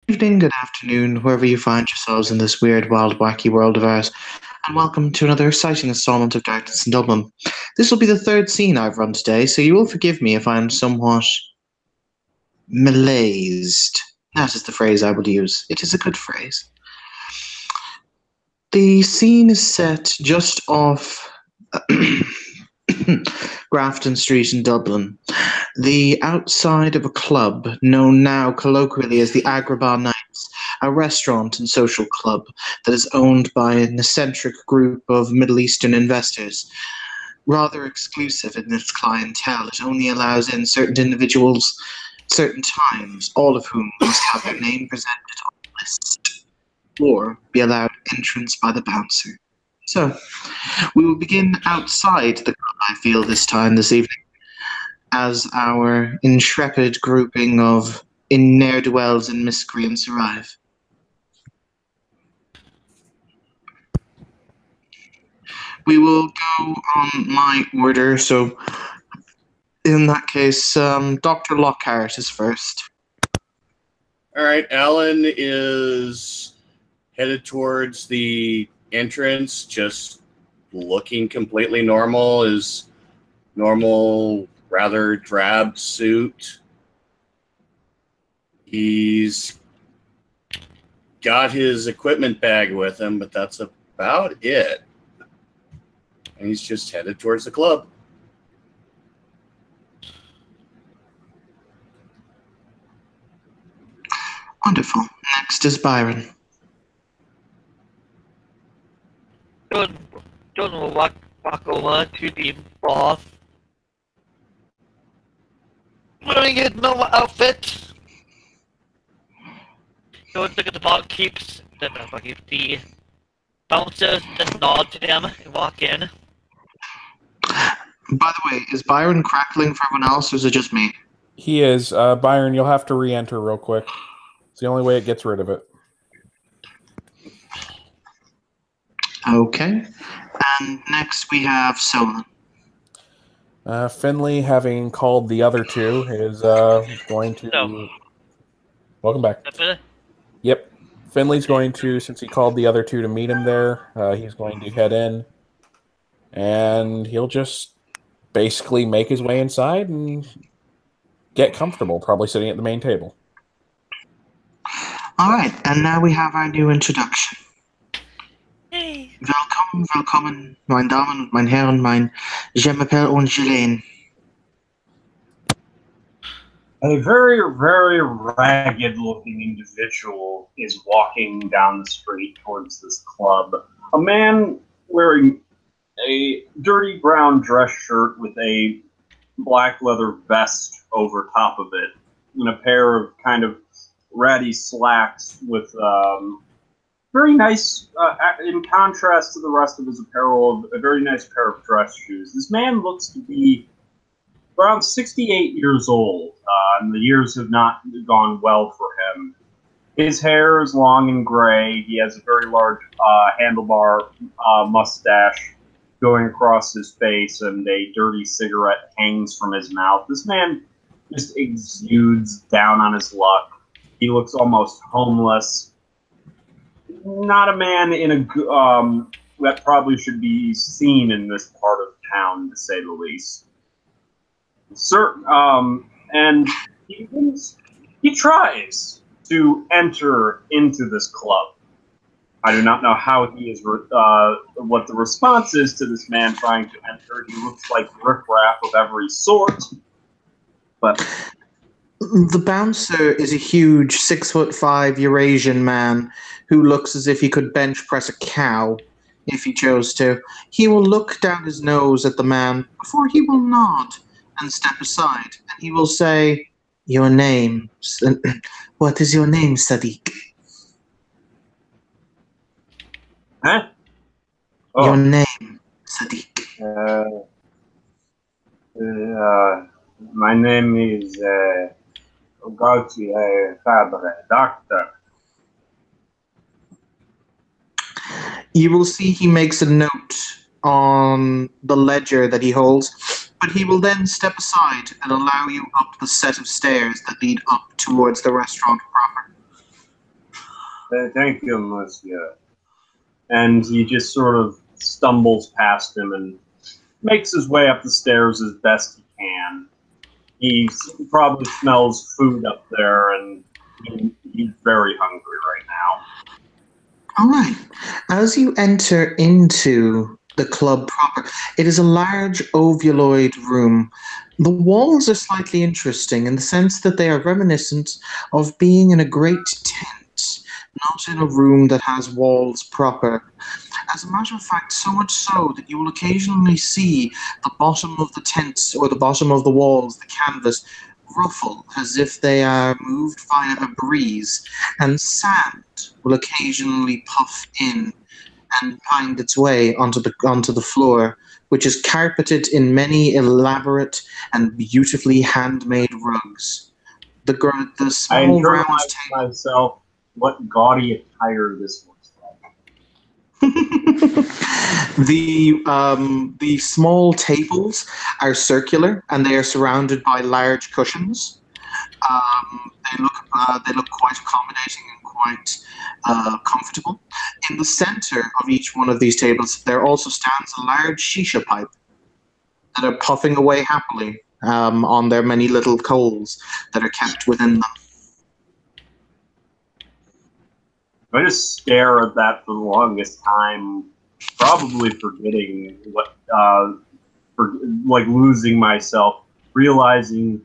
Evening, good afternoon, wherever you find yourselves in this weird, wild, wacky world of ours, and welcome to another exciting installment of Darkness in Dublin. This will be the third scene I've run today, so you will forgive me if I'm somewhat malaised. That is the phrase I would use. It is a good phrase. The scene is set just off Grafton Street in Dublin, the outside of a club known now colloquially as the Agrabah Nights, a restaurant and social club that is owned by an eccentric group of Middle Eastern investors. Rather exclusive in its clientele, it only allows in certain individuals, certain times, all of whom must have their name presented on the list, or be allowed entrance by the bouncer. So, we will begin outside the club, I feel, this evening, as our intrepid grouping of ne'er-do-wells and miscreants arrive. We will go on my order, so in that case, Dr. Lockhart is first. All right, Alan is headed towards the entrance, just looking completely normal. His normal, rather drab suit. He's got his equipment bag with him, but that's about it. And he's just headed towards the club. Wonderful. Next is Byron. John will walk over to the boss, wearing his normal outfit. So look at the barkeeps, the bouncers just nod to them and walk in. By the way, is Byron crackling for everyone else, or is it just me? He is. Byron, you'll have to re-enter real quick. It's the only way it gets rid of it. Okay. And next we have Solon. Finley, having called the other two, is going to... No. Welcome back. Yep. Finley's going to, since he called the other two to meet him there, he's going to head in. And he'll just basically make his way inside and get comfortable, probably sitting at the main table. All right, and now we have our new introduction. Hey. Willkommen, meine Damen und meine Herren, je m'appelle Angeline. A very, very ragged-looking individual is walking down the street towards this club. A man wearing a dirty brown dress shirt with a black leather vest over top of it, and a pair of kind of ratty slacks with very nice, in contrast to the rest of his apparel, a very nice pair of dress shoes. This man looks to be around 68 years old, and the years have not gone well for him. His hair is long and gray. He has a very large handlebar mustache going across his face, and a dirty cigarette hangs from his mouth. This man just exudes down on his luck. He looks almost homeless. Not a man in a that probably should be seen in this part of town, to say the least. And he tries to enter into this club. I do not know how he is, what the response is to this man trying to enter. He looks like riffraff of every sort, but the bouncer is a huge 6'5" Eurasian man who looks as if he could bench press a cow if he chose to. He will look down his nose at the man before he will nod and step aside, and he will say, "Your name? What is your name, Sadiq?" Huh? Oh. Your name, Sadiq. My name is Gautier Fabre, doctor. You will see he makes a note on the ledger that he holds, but he will then step aside and allow you up the set of stairs that lead up towards the restaurant proper. Thank you, monsieur. And he just sort of stumbles past him and makes his way up the stairs as best he can. He probably smells food up there, and he's very hungry right now. All right. As you enter into the club proper, it is a large ovuloid room. The walls are slightly interesting in the sense that they are reminiscent of being in a great tent, not in a room that has walls proper. As a matter of fact, so much so that you will occasionally see the bottom of the tent or the bottom of the walls, the canvas, ruffle as if they are moved via a breeze, and sand will occasionally puff in and find its way onto the floor, which is carpeted in many elaborate and beautifully handmade rugs. The I small round internalize table. myself what gaudy attire this looks like. The small tables are circular and they are surrounded by large cushions. They look quite accommodating and quite comfortable. In the center of each one of these tables, there also stands a large shisha pipe that are puffing away happily on their many little coals that are kept within them. I just stare at that for the longest time, probably forgetting losing myself, realizing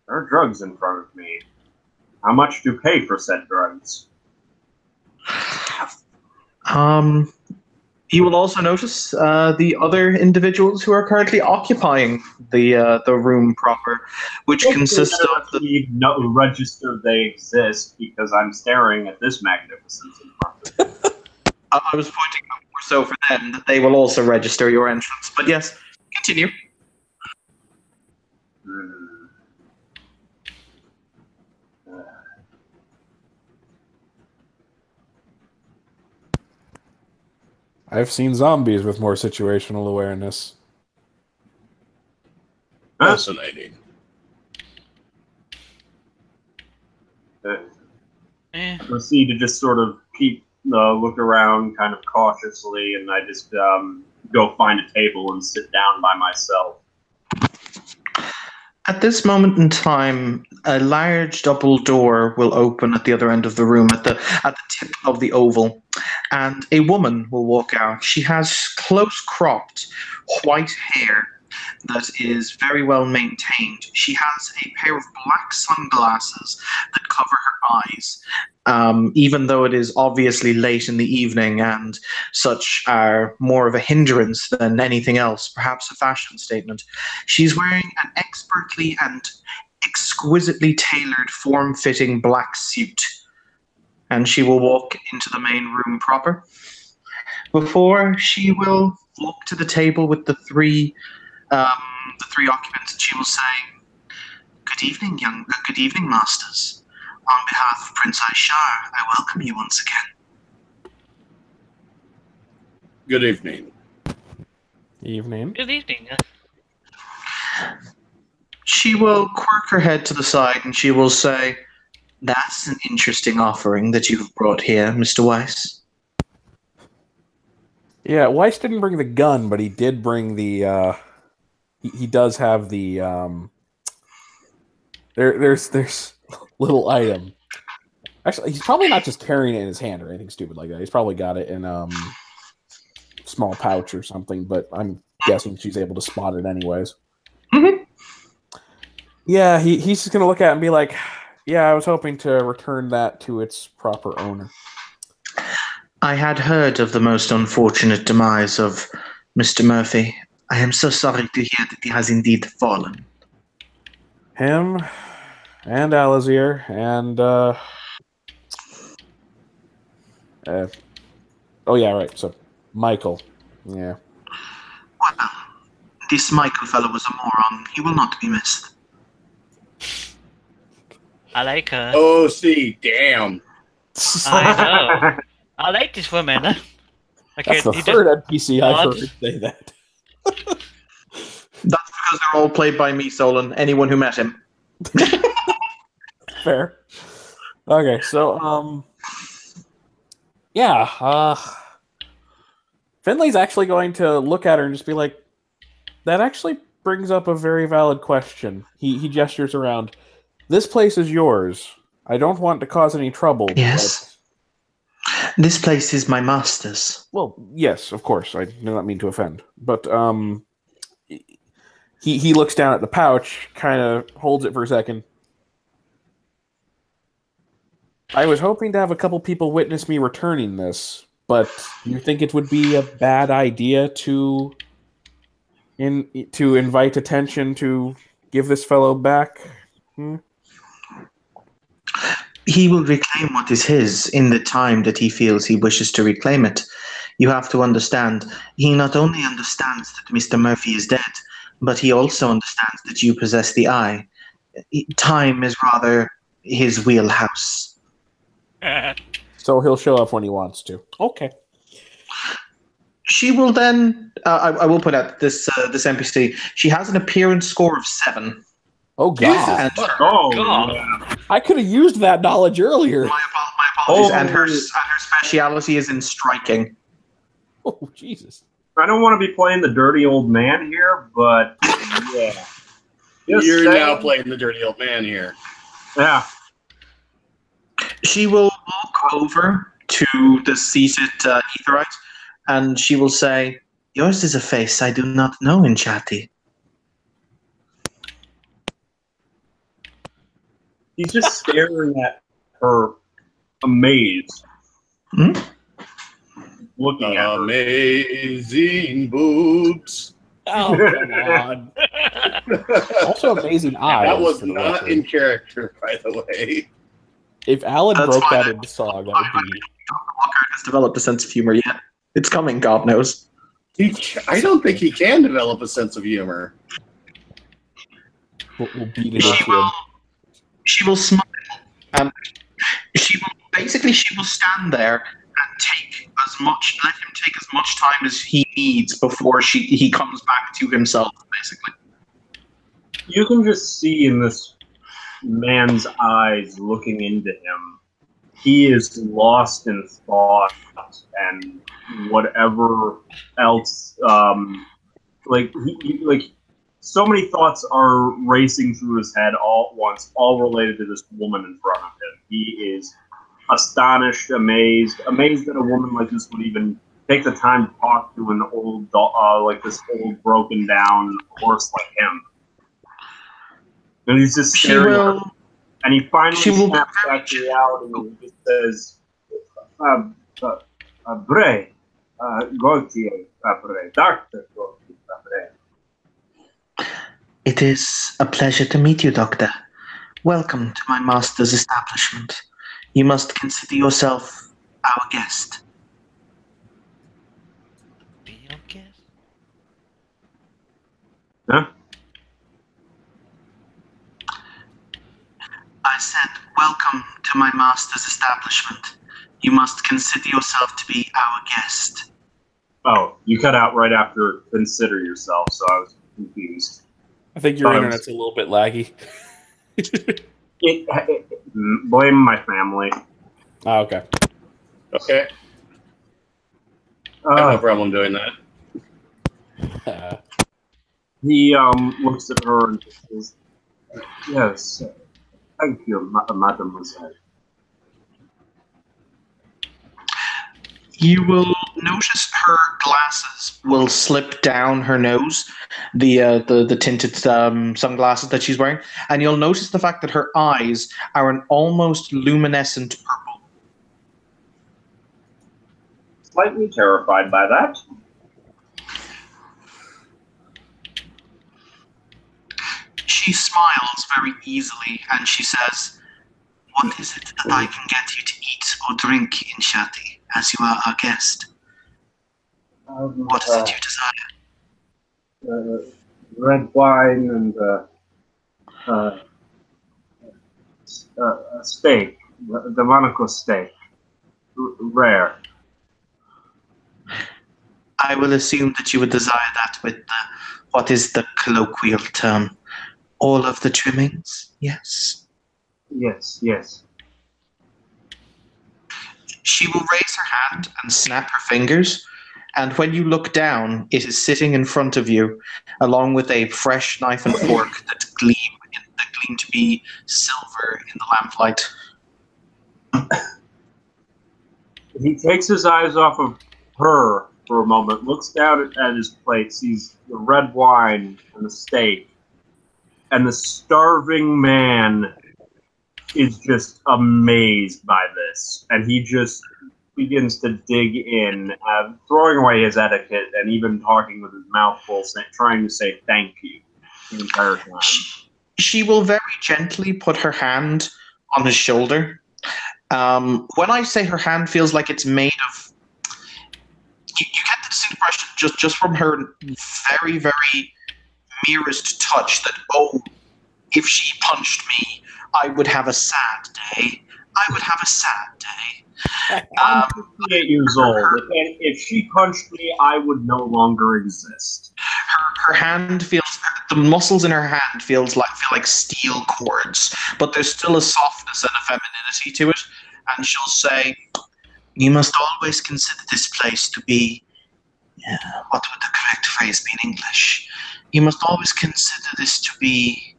there are drugs in front of me. How much to pay for said drugs? You will also notice the other individuals who are currently occupying the room proper, which consists of the. No register they exist because I'm staring at this magnificence in front of me. I was pointing out more so for them that they will also register your entrance. But yes, continue. I've seen zombies with more situational awareness. Fascinating. Proceed to just sort of look around kind of cautiously, and I just go find a table and sit down by myself. At this moment in time, a large double door will open at the other end of the room, at the tip of the oval, and a woman will walk out. She has close-cropped white hair that is very well maintained. She has a pair of black sunglasses that cover her eyes, even though it is obviously late in the evening and such are more of a hindrance than anything else, perhaps a fashion statement. She's wearing an expertly and exquisitely tailored, form-fitting black suit, and she will walk into the main room proper. Before she will walk to the table with the three occupants, and she will say, "Good evening, masters. On behalf of Prince Aishar, I welcome you once again." Good evening. Evening. Good evening. She will quirk her head to the side and she will say, "That's an interesting offering that you've brought here, Mr. Weiss." Yeah, Weiss didn't bring the gun, but he did bring the. He does have the. There's little item. Actually, he's probably not just carrying it in his hand or anything stupid like that. He's probably got it in small pouch or something. But I'm guessing she's able to spot it anyways. Mm-hmm. Yeah, he's just gonna look at it and be like, "Yeah, I was hoping to return that to its proper owner." I had heard of the most unfortunate demise of Mr. Murphy. I am so sorry to hear that he has indeed fallen. Him and Alazir and oh yeah, right. So Michael, yeah. Well, this Michael fellow was a moron. He will not be missed. I like her. Oh, see, damn. I know. I like this woman. That's the third NPC I've heard say that. That's because they're all played by me, Solon. Anyone who met him. Fair. Okay, so Yeah, Finley's actually going to look at her and just be like, that actually brings up a very valid question. He gestures around. This place is yours. I don't want to cause any trouble. Yes. This place is my master's. Well, yes, of course. I do not mean to offend. But he looks down at the pouch, kind of holds it for a second. I was hoping to have a couple people witness me returning this, but do you think it would be a bad idea to invite attention to give this fellow back? He will reclaim what is his in the time that he feels he wishes to reclaim it. You have to understand, he not only understands that Mr. Murphy is dead, but he also understands that you possess the eye. Time is rather his wheelhouse. So he'll show up when he wants to. Okay. She will then, I will put out this NPC, she has an appearance score of 7. Oh, God. God. I could have used that knowledge earlier. My apologies. And her speciality is in striking. Oh, Jesus. I don't want to be playing the dirty old man here, but yeah. You're now playing the dirty old man here. Yeah. She will walk over to the seated Aetheryte, and she will say, yours is a face I do not know in Chatty. He's just staring at her, amazed. Looking at her. Amazing boobs. Oh, come on. Also amazing eyes. That was not in character, by the way. If Alan broke that into song, that would be... Walker has developed a sense of humor yet. It's coming, God knows. I don't think he can develop a sense of humor. We'll beat it into him. She will smile. She will stand there and let him take as much time as he needs before he comes back to himself, basically. You can just see in this man's eyes looking into him, he is lost in thought and whatever else, so many thoughts are racing through his head all at once, all related to this woman in front of him. He is astonished, amazed that a woman like this would even take the time to talk to an old, like this old broken down horse like him. And he's just staring. And he finally snaps back to reality and he just says, Bray, Gautier, Bray, Dr. Gautier, Bray. It is a pleasure to meet you, Doctor. Welcome to my master's establishment. You must consider yourself our guest. Be our guest? Huh? I said, welcome to my master's establishment. You must consider yourself to be our guest. Oh, you cut out right after consider yourself, so I was confused. I think your internet's a little bit laggy. Blame my family. Oh, okay. Okay. I have no problem doing that. He looks at her and says, yes, thank you, mademoiselle. You will notice her glasses will slip down her nose, the tinted sunglasses that she's wearing, and you'll notice the fact that her eyes are an almost luminescent purple. Slightly terrified by that. She smiles very easily and she says, what is it that I can get you to eat or drink in Shati, as you are our guest? What is it you desire? Red wine and a steak, the Monaco steak, rare. I will assume that you would desire that with what is the colloquial term? All of the trimmings, yes? Yes, yes. She will raise her hand and snap her fingers, and when you look down, it is sitting in front of you, along with a fresh knife and fork that gleam to be silver in the lamplight. He takes his eyes off of her for a moment, looks down at his plate, sees the red wine and the steak, and the starving man is just amazed by this, and he just begins to dig in, throwing away his etiquette and even talking with his mouth full, trying to say thank you the entire time. She will very gently put her hand on his shoulder. When I say her hand feels like it's made of, you get the distinct impression just from her very, very merest touch that, oh, if she punched me, I would have a sad day. I would have a sad day. I'm 58 years old. If she punched me, I would no longer exist. Her hand feels, the muscles in her hand feel like steel cords, but there's still a softness and a femininity to it. And she'll say, "You must always consider this place to be, what would the correct phrase be in English? You must always consider this to be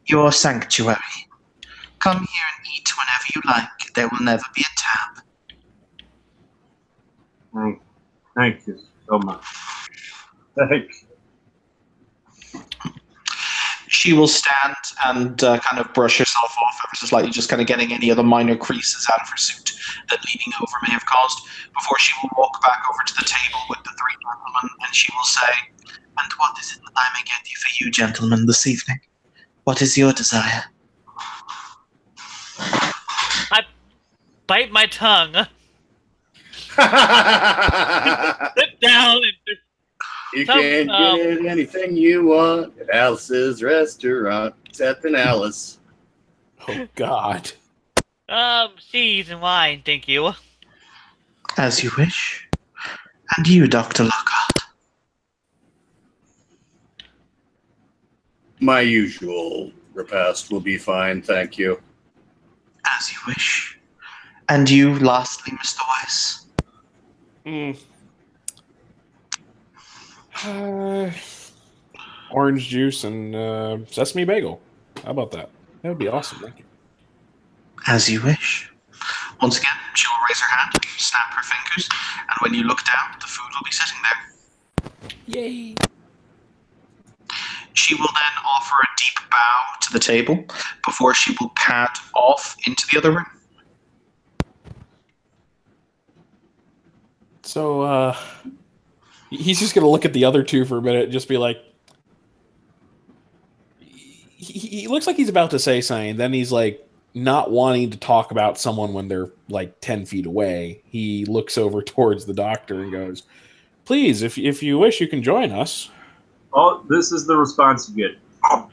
your sanctuary. Come here and eat whenever you like. There will never be a tab." Thank you so much. Thank you. She will stand and kind of brush herself off ever so slightly, just kind of getting any of the minor creases out of her suit that leaning over may have caused, before she will walk back over to the table with the three gentlemen, and she will say, "And what is it that I may get you for you gentlemen this evening? What is your desire?" I bite my tongue. Sit down and just You can get anything you want at Alice's restaurant, except in Alice. Oh, God. cheese and wine, thank you. As you wish. And you, Dr. Lockhart? My usual repast will be fine, thank you. As you wish. And you, lastly, Mr. Weiss? Orange juice and sesame bagel. How about that? That would be awesome. Thank you. As you wish. Once again, she will raise her hand, snap her fingers, and when you look down, the food will be sitting there. Yay! She will then offer a deep bow to the table before she will pad off into the other room. So, he's just going to look at the other two for a minute and just be like, he looks like he's about to say something. Then he's like, not wanting to talk about someone when they're like 10 feet away. He looks over towards the doctor and goes, "Please, if you wish, you can join us." Oh, this is the response you get. I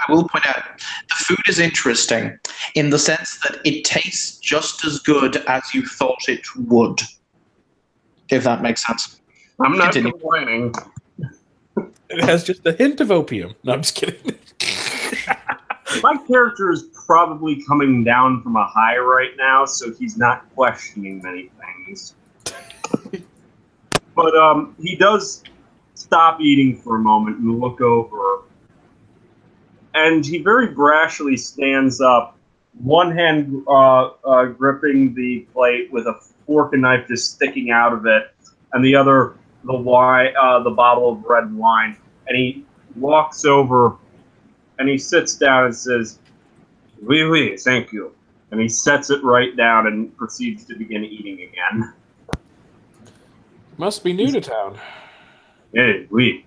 will point out, the food is interesting in the sense that it tastes just as good as you thought it would. If that makes sense. I'm not complaining. It has just a hint of opium. No, I'm just kidding. My character is probably coming down from a high right now, so he's not questioning many things. But he does stop eating for a moment and look over. And he very brashly stands up, one hand gripping the plate with a fork and knife just sticking out of it, and the other the bottle of red wine. And he walks over and he sits down and says, "Oui, oui, thank you." And he sets it right down and proceeds to begin eating again. Must be new to town. Hey, oui.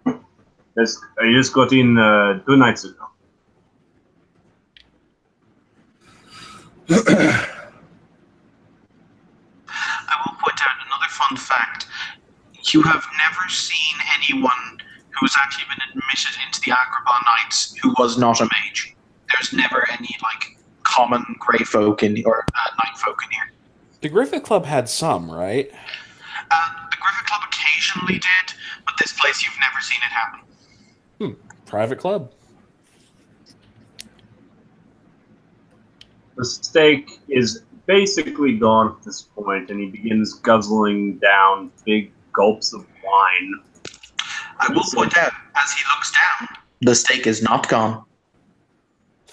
I just got in 2 nights ago. I will point out another fun fact. You have never seen anyone who has actually been admitted into the Agrabah Knights who was not a mage. There's never any, common grey folk or night folk in here. The Griffith Club had some, right? The Griffith Club occasionally did, but this place you've never seen it happen. Private club. The steak is basically gone at this point, and he begins guzzling down big gulps of wine. I will point out, as he looks down, the steak is not gone.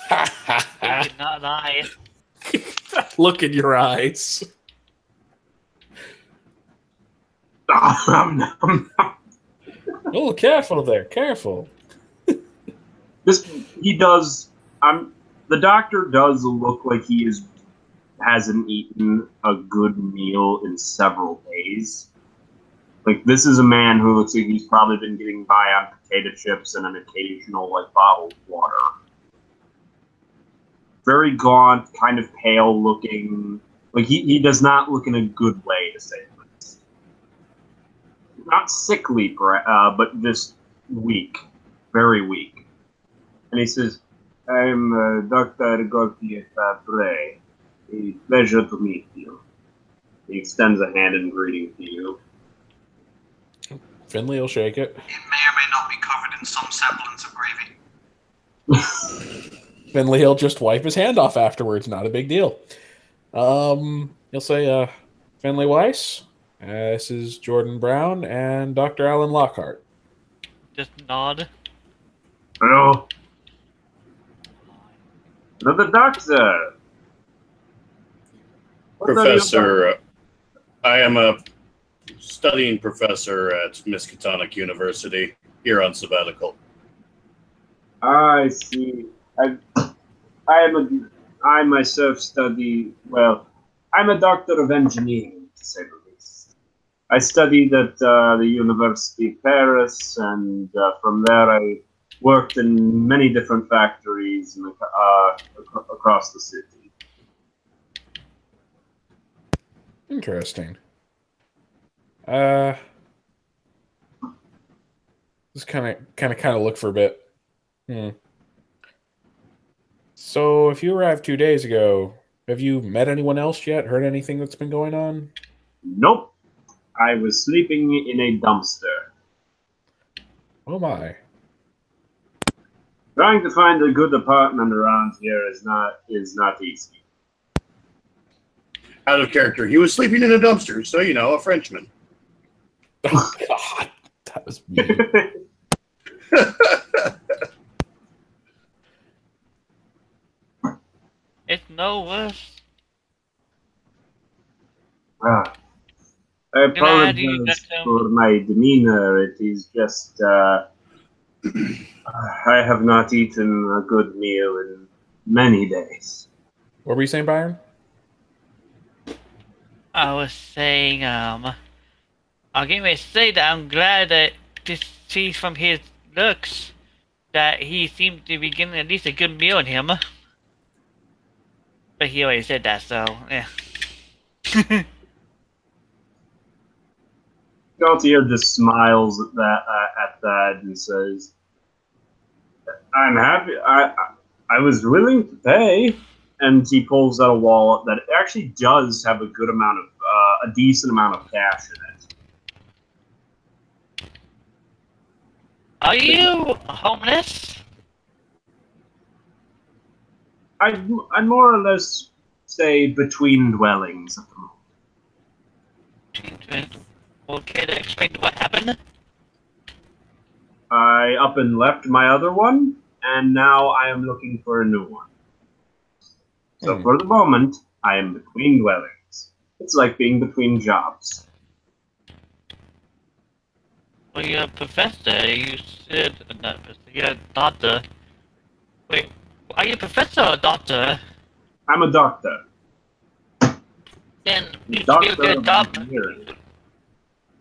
He did not lie. Look in your eyes. Oh, careful there, careful. The doctor does look like he hasn't eaten a good meal in several days. Like, this is a man who looks like he's probably been getting by on potato chips and an occasional, like, bottled water. Very gaunt, kind of pale looking. Like, he does not look in a good way, to say the least. Not sickly, but just weak. Very weak. And he says, I'm Dr. Gauthier Fabre. A pleasure to meet you. He extends a hand in greeting to you. Finley will shake it. It may or may not be covered in some semblance of gravy. Finley will just wipe his hand off afterwards. Not a big deal. He'll say, Finley Weiss, this is Jordan Brown and Dr. Alan Lockhart. Just nod. Hello. Another doctor. Professor, I am a studying professor at Miskatonic University here on sabbatical. I see. I myself study, well, I'm a doctor of engineering, to say the least. I studied at the University of Paris, and from there I worked in many different factories across the city. Interesting. Just kind of look for a bit. So, if you arrived 2 days ago, have you met anyone else yet? Heard anything that's been going on? Nope. I was sleeping in a dumpster. Oh my. Trying to find a good apartment around here is not easy. Out of character. He was sleeping in a dumpster, so, you know, a Frenchman. Oh, God. That was mean. It's no worse. I apologize for my demeanor. It is just I have not eaten a good meal in many days. What were you saying, Byron? I was saying, I'll get me to say that I'm glad that to see from his looks that he seemed to be getting at least a good meal in him. But he already said that, so, yeah. Gaultier just smiles at that and says, I'm happy. I was willing to pay. And he pulls out a wallet that actually does have a good amount of, a decent amount of cash in it. Are you homeless? I more or less say between dwellings at the moment. Okay, to explain what happened? I up and left my other one, and now I am looking for a new one. So for the moment, I am between dwellings. It's like being between jobs. Well, you're a professor. You said not professor. You're a doctor. Wait, are you a professor or a doctor? I'm a doctor. Then you should Doctor be a good job. engineering.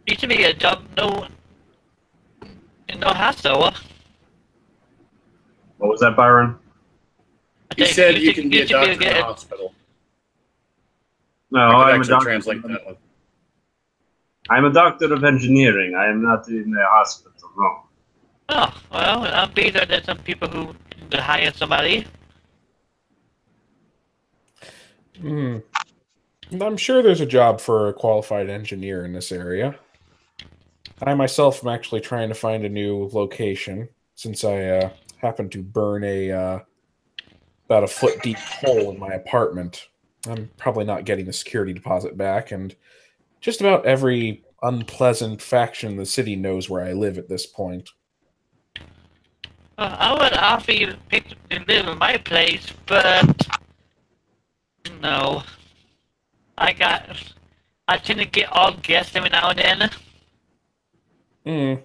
You should be a job no hassle. What was that, Byron? He said you can be a doctor in the hospital. No, I I'm a could doctor. translate that one. I'm a doctor of engineering. I am not in the hospital, no. Oh, well, I'm better than some people who hire somebody. I'm sure there's a job for a qualified engineer in this area. I myself am actually trying to find a new location. since I happened to burn about a foot deep hole in my apartment. I'm probably not getting the security deposit back, and just about every unpleasant faction in the city knows where I live at this point. I would offer you to live in my place, but no. I tend to get all guests every now and then.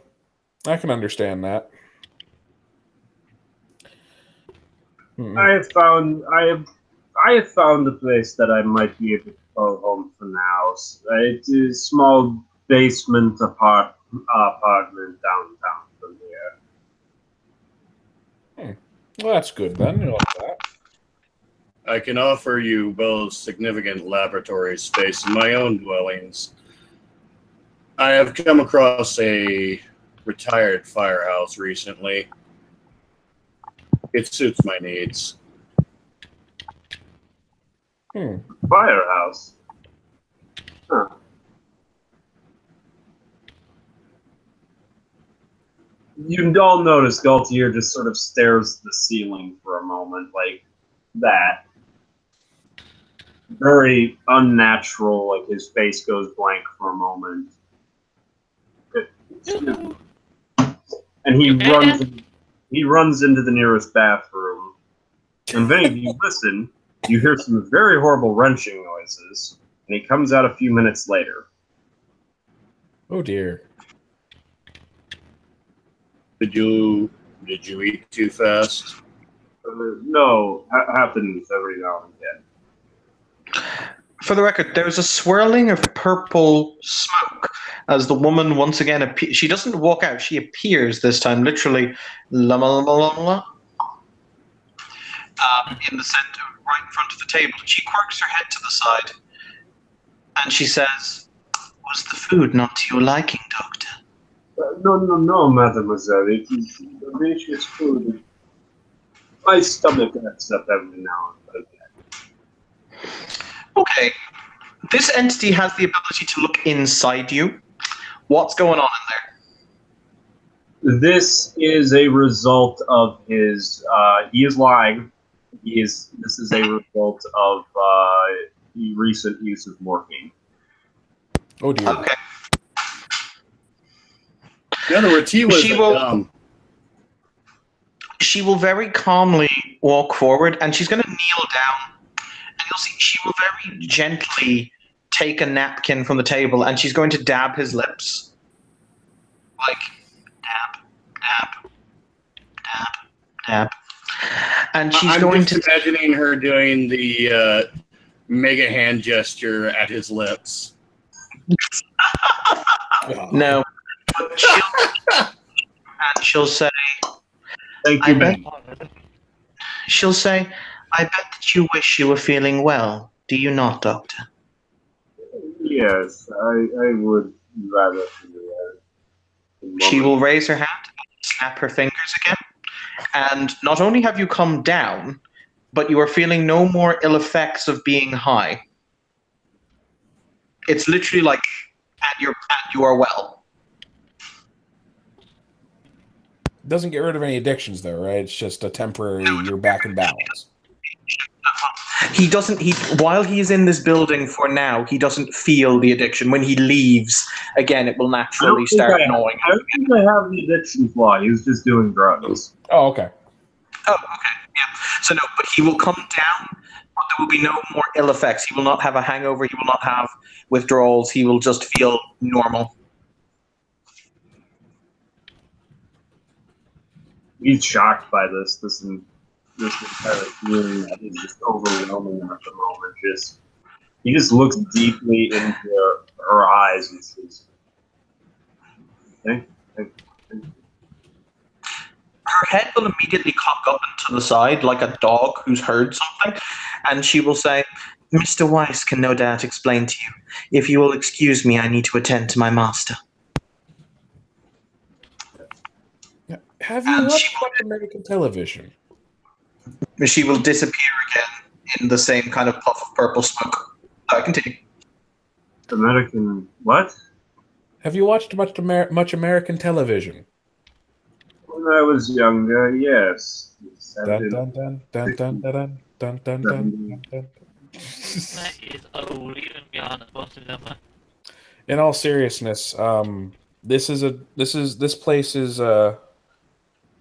I can understand that. I have found a place that I might be able to call home for now. It is a small basement apartment downtown from here. Well, that's good then. You like that. I can offer you both significant laboratory space in my own dwellings. I have come across a retired firehouse recently. It suits my needs. Firehouse? Huh. You all notice Galtier just sort of stares at the ceiling for a moment, like that. Very unnatural, like his face goes blank for a moment. And he runs into the nearest bathroom. And then if you listen, you hear some very horrible wrenching noises, and he comes out a few minutes later. Oh dear. Did you eat too fast? No, happens every now and again. For the record, there's a swirling of purple smoke as the woman once again appears. She doesn't walk out; she appears this time, literally, in the center, right in front of the table. She quirks her head to the side, and she says, "Was the food not to your liking, Doctor?" No, mademoiselle. It is delicious food. My stomach acts up every now and again. Okay. This entity has the ability to look inside you. What's going on in there? This is a result of his. He is lying. This is a result of recent use of morphine. Oh dear. Okay. In other words, he was dumb. She will very calmly walk forward, and she's going to kneel down. And you'll see she will very gently take a napkin from the table, and she's going to dab his lips. Like, dab, dab, dab, dab. And she's going to... imagining her doing the mega hand gesture at his lips. No. She'll say... Thank you, Ben. She'll say, "I bet that you wish you were feeling well. Do you not, Doctor?" Yes, I would rather do that. She will raise her hand, snap her fingers again, and not only have you come down, but you are feeling no more ill effects of being high. It's literally like, you are well. Doesn't get rid of any addictions, though, right? It's just a temporary, you're back in balance. He doesn't, while he is in this building for now, he doesn't feel the addiction. When he leaves, again, it will naturally start gnawing. I don't think I have the addiction flaw. He was just doing drugs. Oh, okay. Oh, okay. Yeah. So no, but he will come down, but there will be no more ill effects. He will not have a hangover. He will not have withdrawals. He will just feel normal. He's shocked by this. This entire feeling is just overwhelming him at the moment. He just looks deeply into her eyes and says, "Okay." Her head will immediately cock up and to the side like a dog who's heard something, and she will say, "Mr. Weiss can no doubt explain to you. If you will excuse me, I need to attend to my master." Have you watched American television? She will disappear again in the same kind of puff of purple smoke. Continue. American what? Have you watched much American television? When I was younger, yes. Dun, dun, dun, dun, dun, dun, dun, dun, dun, dun. That is old, even beyond most of them. In all seriousness, this place is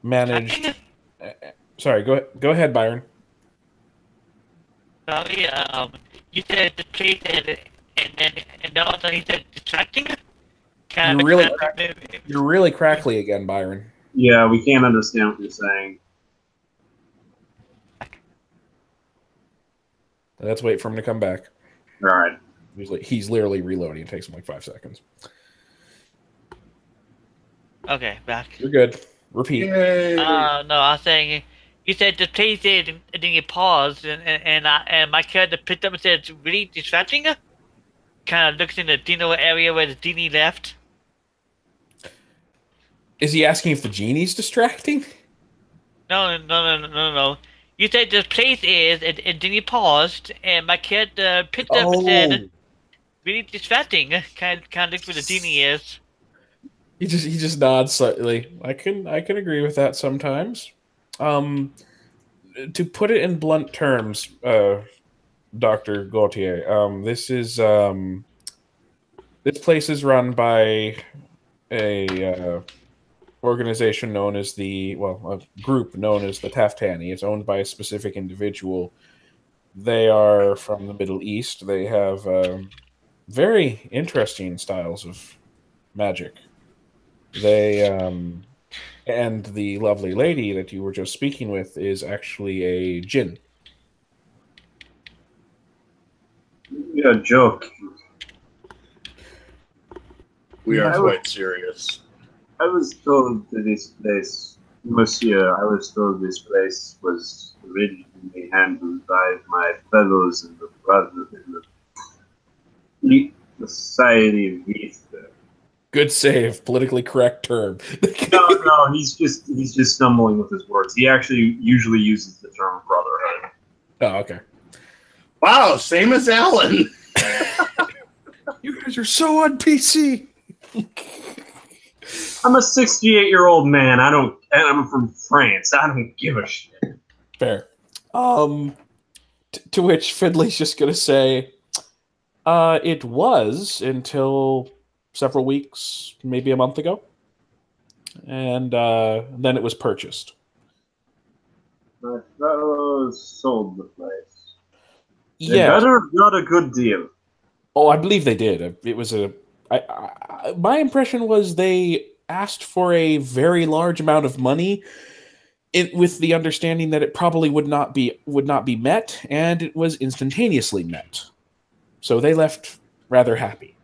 managed. Sorry, go ahead, Byron. Sorry, you said the place and also you said distracting? You're really crackly again, Byron. Yeah, we can't understand what you're saying. Let's wait for him to come back. All right. He's literally reloading. It takes him like 5 seconds. Okay, back. You're good. Repeat. No, I was saying, you said the place did, and then you paused, and my character picked up and said it's really distracting. Kind of looks in the Dino area where the genie left. Is he asking if the genie's distracting? No. You said the place is, and then you paused, and my character picked up and said, really distracting. Kind of looks where the genie is. He just nods slightly. I can agree with that sometimes. To put it in blunt terms, Dr. Gautier, this place is run by a organization known as a group known as the Taftani. It's owned by a specific individual. They are from the Middle East. They have very interesting styles of magic. They and the lovely lady that you were just speaking with is actually a djinn. You're a joke. We are quite serious. I was told that this place, Monsieur, I was told this place was originally handled by my fellows in the brothers in the Society of Ether. Good save, politically correct term. No, he's just stumbling with his words. He actually usually uses the term brotherhood. Oh, okay. Wow, same as Alan. You guys are so on PC. I'm a 68-year-old man. And I'm from France. I don't give a shit. Fair. To which Fidley's just gonna say, it was until several weeks, maybe a month ago, and then it was purchased. My fellows sold the place. Yeah. They better have got a good deal. Oh, I believe they did. It was my impression was they asked for a very large amount of money, with the understanding that it probably would not be met, and it was instantaneously met. So they left rather happy.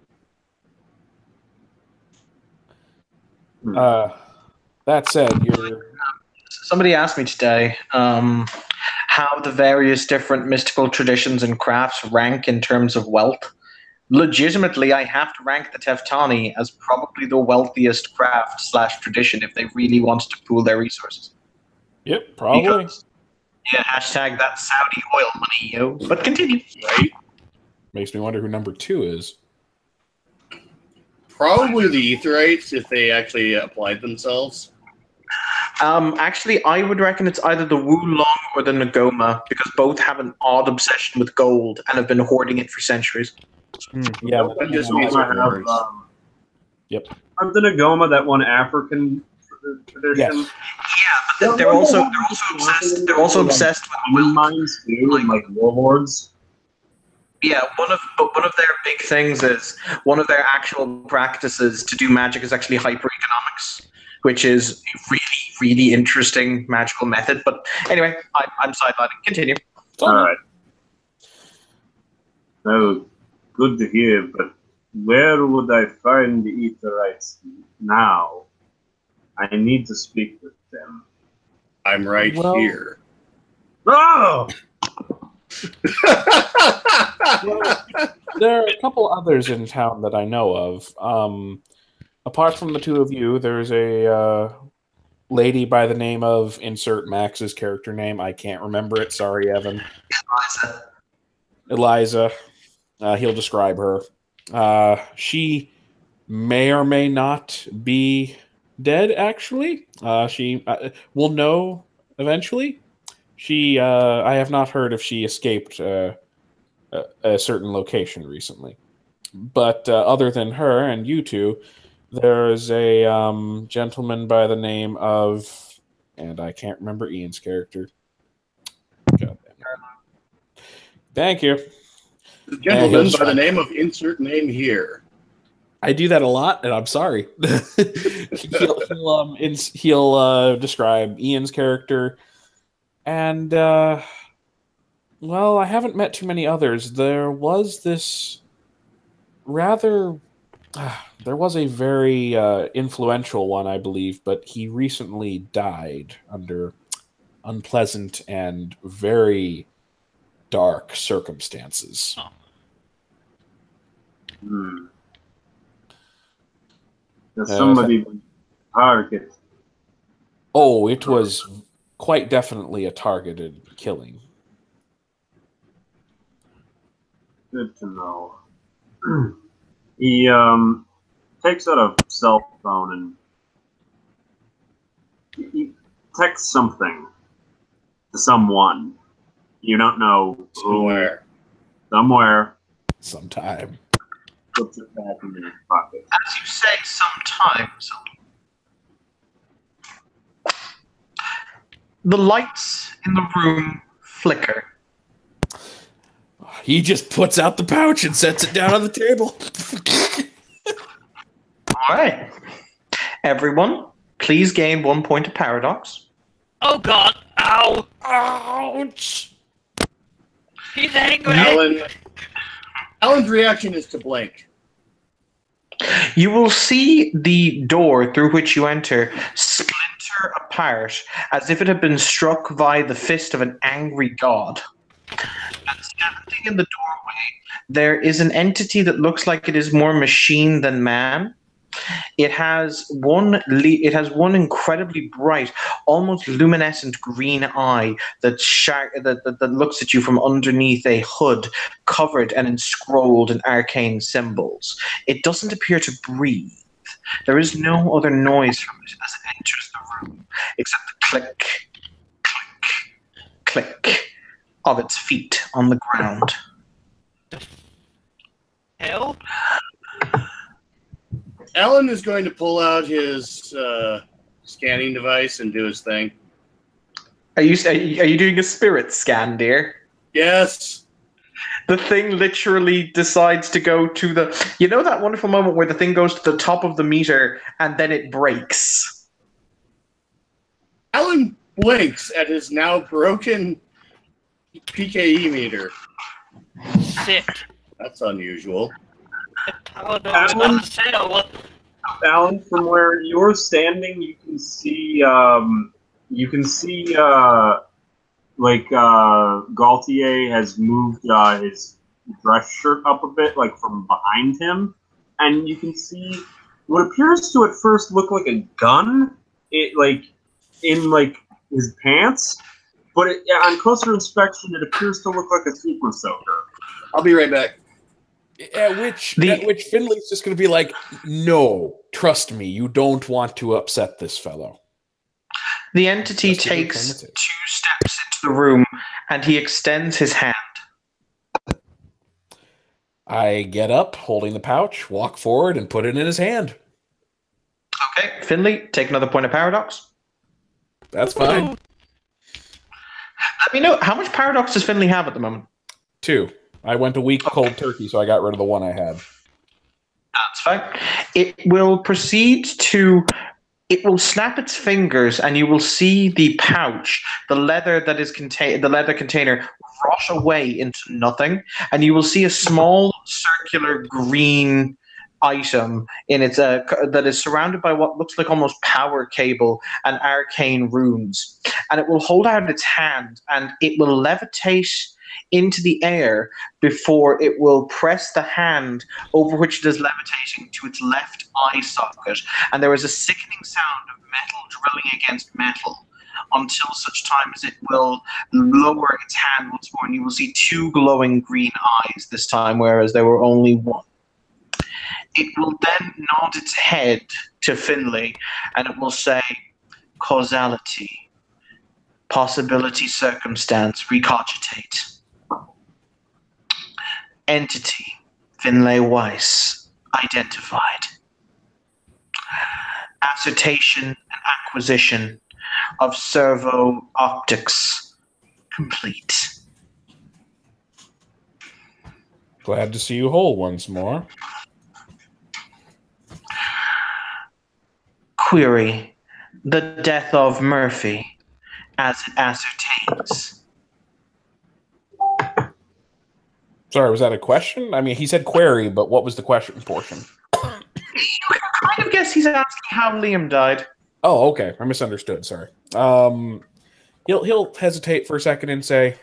That said, somebody asked me today how the various different mystical traditions and crafts rank in terms of wealth. Legitimately, I have to rank the Teftani as probably the wealthiest craft / tradition if they really wanted to pool their resources. Yep, probably. Because, yeah, hashtag that Saudi oil money, yo. But continue. Right? Makes me wonder who number 2 is. Probably the Etherites, if they actually applied themselves. Actually, I would reckon it's either the Wulong or the Nagoma, because both have an odd obsession with gold and have been hoarding it for centuries. Yeah, that just means Yep. Aren't the Nagoma that one African tradition? Yes. Yeah, but they're also obsessed. They're also obsessed with diamond mines too, and like warlords. Yeah, one of their big things is one of their actual practices to do magic is actually hyper-economics, which is a really, really interesting magical method. But anyway, I'm sidelining. Continue. All right. Oh, good to hear, but where would I find the Etherites now? I need to speak with them. I'm right here. Oh! There are a couple others in town that I know of. Apart from the two of you, there's a lady by the name of insert Max's character name. I can't remember it. Sorry, Evan. Eliza. He'll describe her. She may or may not be dead, actually. She will know eventually. She, I have not heard if she escaped a certain location recently. But other than her and you two, there's a gentleman by the name of, and I can't remember Ian's character. God damn it. Thank you. The gentleman by the name of insert name here. I do that a lot, and I'm sorry. he'll describe Ian's character, and well, I haven't met too many others. There was this rather, there was a very influential one, I believe, but he recently died under unpleasant and very dark circumstances. Hmm. Does somebody target? Oh, it was quite definitely a targeted killing. Good to know. He takes out a cell phone and he texts something to someone. You don't know who. Somewhere. Sometime. Puts it back in his pocket. As you say, sometimes. The lights in the room flicker. He just puts out the pouch and sets it down on the table. All right. Everyone, please gain 1 point of paradox. Oh God! Ow! Ouch! He's angry. Alan's reaction is to blink. You will see the door through which you enter splinter apart as if it had been struck by the fist of an angry god. And standing in the doorway, there is an entity that looks like it is more machine than man. It has one incredibly bright, almost luminescent green eye that looks at you from underneath a hood covered and inscrolled in arcane symbols. It doesn't appear to breathe. There is no other noise from it as it enters the room, except the click, click, click of its feet on the ground. Hell? Alan is going to pull out his scanning device and do his thing. Are you doing a spirit scan, dear? Yes. The thing literally decides to go to the... You know that wonderful moment where the thing goes to the top of the meter and then it breaks? Alan blinks at his now broken PKE meter. Shit. That's unusual. Alan, from where you're standing, you can see Gaultier has moved his dress shirt up a bit, like from behind him, and you can see what appears to at first look like a gun, in his pants, but on closer inspection, it appears to look like a super soaker. I'll be right back. At which Finley's just going to be like, no, trust me, you don't want to upset this fellow. The entity takes 2 steps into the room, and he extends his hand. I get up, holding the pouch, walk forward, and put it in his hand. Okay, Finley, take another point of paradox. That's fine. Let me know, how much paradox does Finley have at the moment? 2. I went a week cold turkey, so I got rid of the 1 I had. That's fine. It will proceed to... It will snap its fingers, and you will see the pouch, the leather container, rot away into nothing, and you will see a small circular green item in its that is surrounded by what looks like almost power cable and arcane runes. And it will hold out its hand, and it will levitate into the air before it will press the hand over which it is levitating to its left eye socket, and there is a sickening sound of metal drilling against metal until such time as it will lower its hand once more, and you will see 2 glowing green eyes this time, whereas there were only 1. It will then nod its head to Finlay, and it will say causality, possibility, circumstance, recogitate. Entity, Finlay Weiss, identified. Assertion and acquisition of servo optics, complete. Glad to see you whole once more. Query, the death of Murphy, as it ascertains. Sorry, was that a question? I mean, he said query, but what was the question portion? You can kind of guess he's asking how Liam died. Oh, okay. I misunderstood. Sorry. He'll hesitate for a second and say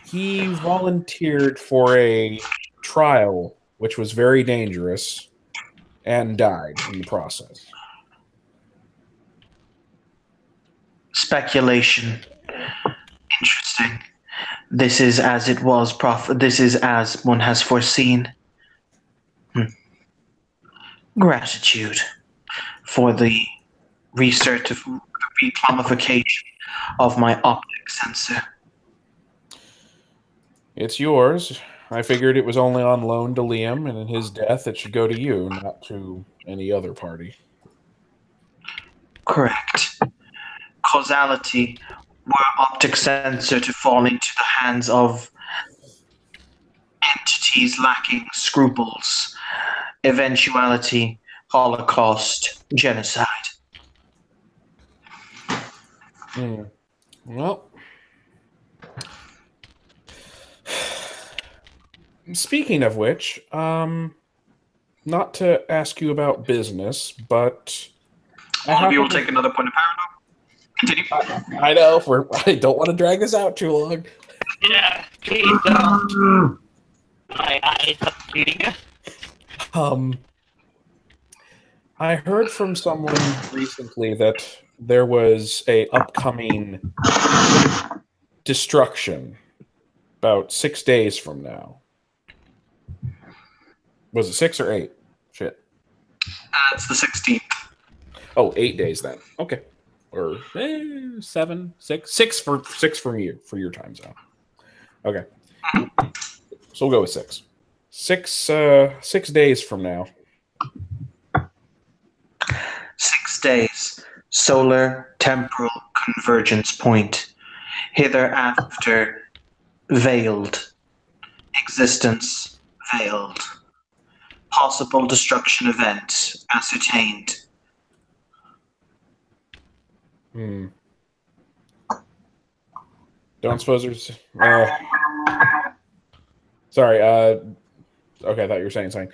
he volunteered for a trial, which was very dangerous, and died in the process. Speculation. Interesting. This is as it was. This is as one has foreseen. Gratitude for the reclamification of my optic sensor. It's yours. I figured it was only on loan to Liam, and in his death, it should go to you, not to any other party. Correct. Causality, were optic sensor to fall into the hands of entities lacking scruples. Eventuality, Holocaust, genocide. Well, speaking of which, not to ask you about business, but All of you will take another point of power now. Continue. I know. I don't want to drag this out too long. Yeah, please don't. My eyes are bleeding. I heard from someone recently that there was a upcoming destruction about 6 days from now. Was it 6 or 8? Shit. It's the 16th. Oh, 8 days then. Okay. Or 7, 6. 6 for you, for your time zone. Okay. So we'll go with 6. 6 days from now. 6 days. Solar temporal convergence point. Hitherafter veiled. Existence veiled. Possible destruction event ascertained. Don't suppose there's... sorry, okay, I thought you were saying something.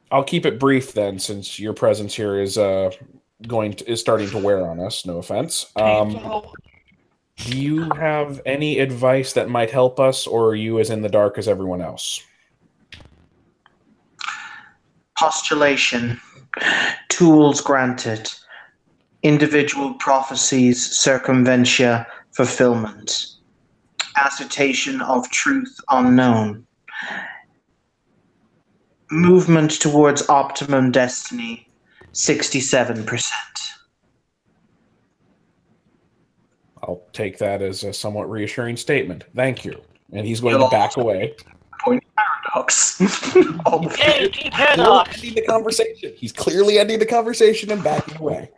I'll keep it brief then, since your presence here is starting to wear on us. No offense. Do you have any advice that might help us, or are you as in the dark as everyone else? Postulation. Tools granted. Individual prophecies, circumventia, fulfillment. Assertion of truth unknown. Movement towards optimum destiny, 67%. I'll take that as a somewhat reassuring statement. Thank you. And he's going to back away. Point paradox. Paradox. Ending the conversation. He's clearly ending the conversation and backing away.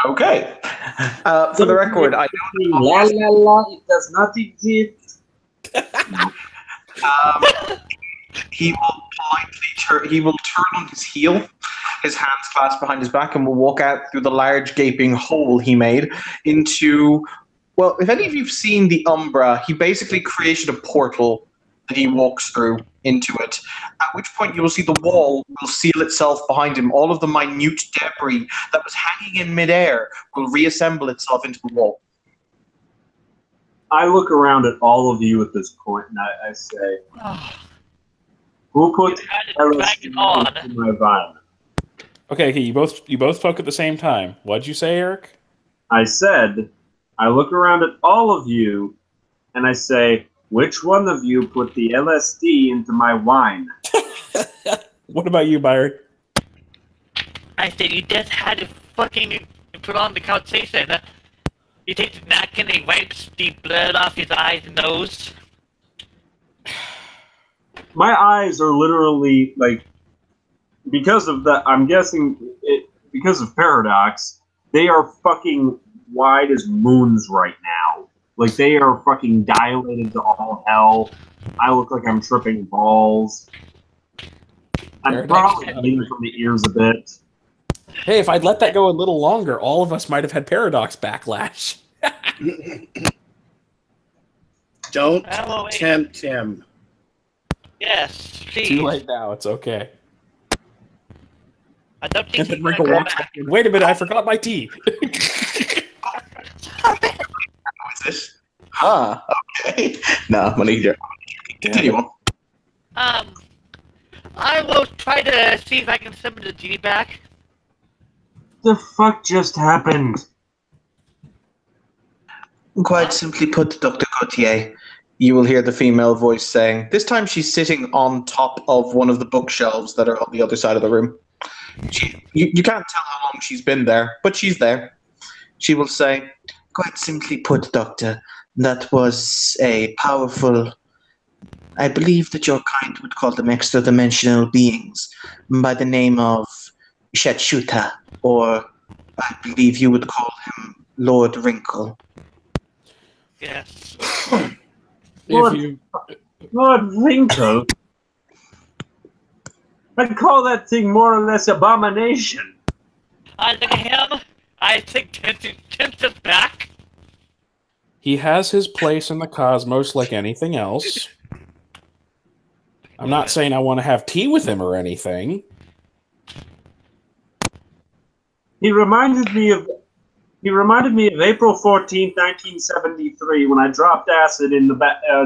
Okay. For the record, I don't know. La la la, it does not exist. He will politely turn on his heel, his hands clasped behind his back, and will walk out through the large gaping hole he made into, well, if any of you've seen the Umbra, he basically created a portal that he walks through into it, at which point you will see the wall will seal itself behind him. All of the minute debris that was hanging in midair will reassemble itself into the wall. I look around at all of you at this point, and I say, who put LSD into my vine? Okay, you both spoke at the same time. What'd you say, Eric? I said, I look around at all of you, and I say, which one of you put the LSD into my wine? What about you, Byron? I said you just had to fucking put on the conversation. He takes a napkin and he wipes the blood off his eyes and nose. My eyes are literally, like, because of that, I'm guessing, because of Paradox, they are fucking wide as moons right now. Like, they are fucking dilated to all hell. I look like I'm tripping balls. I'm probably bleeding from the ears a bit. Hey, if I'd let that go a little longer, all of us might have had Paradox backlash. Don't tempt him. Yes, please. Too late now. It's okay. I don't think And then Wrinkle walks back in. Wait a minute, I forgot my tea. What's this? Ah, okay. No, I'm gonna continue on. I will try to see if I can summon the genie back. The fuck just happened? Quite simply put, Dr. Gautier, you will hear the female voice saying, this time she's sitting on top of one of the bookshelves that are on the other side of the room. You can't tell how long she's been there, but she's there. She will say, quite simply put, Doctor, that was a powerful, I believe that your kind would call them extra-dimensional beings, by the name of Shatshuta, or I believe you would call him Lord Wrinkle. Yes. Lord Wrinkle? I'd call that thing more or less abomination. I look at him. I think Tim's back. He has his place in the cosmos like anything else. I'm not saying I want to have tea with him or anything. He reminded me of April 14th, 1973, when I dropped acid in the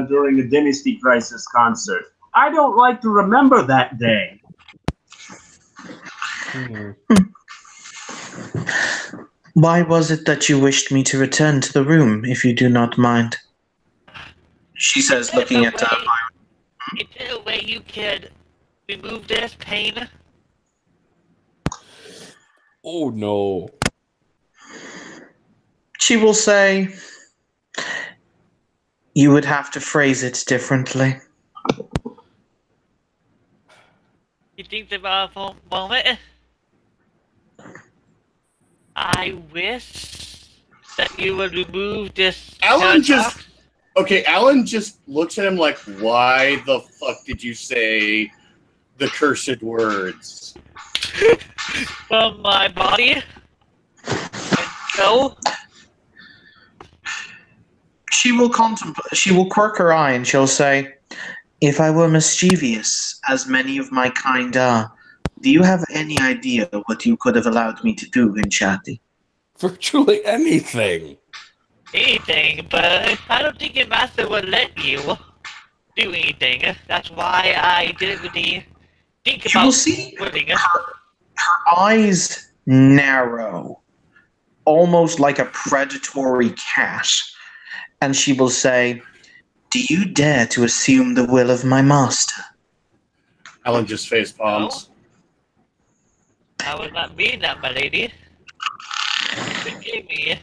during a Dynasty Crisis concert. I don't like to remember that day. Why was it that you wished me to return to the room, if you do not mind? She says, looking at Byron. Is there a way you could remove this pain? Oh, no. She will say, you would have to phrase it differently. You think about it for a moment? I wish that you would remove this. Alan just looks at him like, why the fuck did you say the cursed words? From my body? No. She will contemplate. She will quirk her eye and she'll say, if I were mischievous, as many of my kind are, do you have any idea what you could have allowed me to do in Shati? Virtually anything. Anything, but I don't think your master would let you do anything. That's why I didn't really think about. You will see quitting. her eyes narrow, almost like a predatory cat, and she will say, do you dare to assume the will of my master? Alan just face palms. No. I would not mean that, my lady. Forgive me.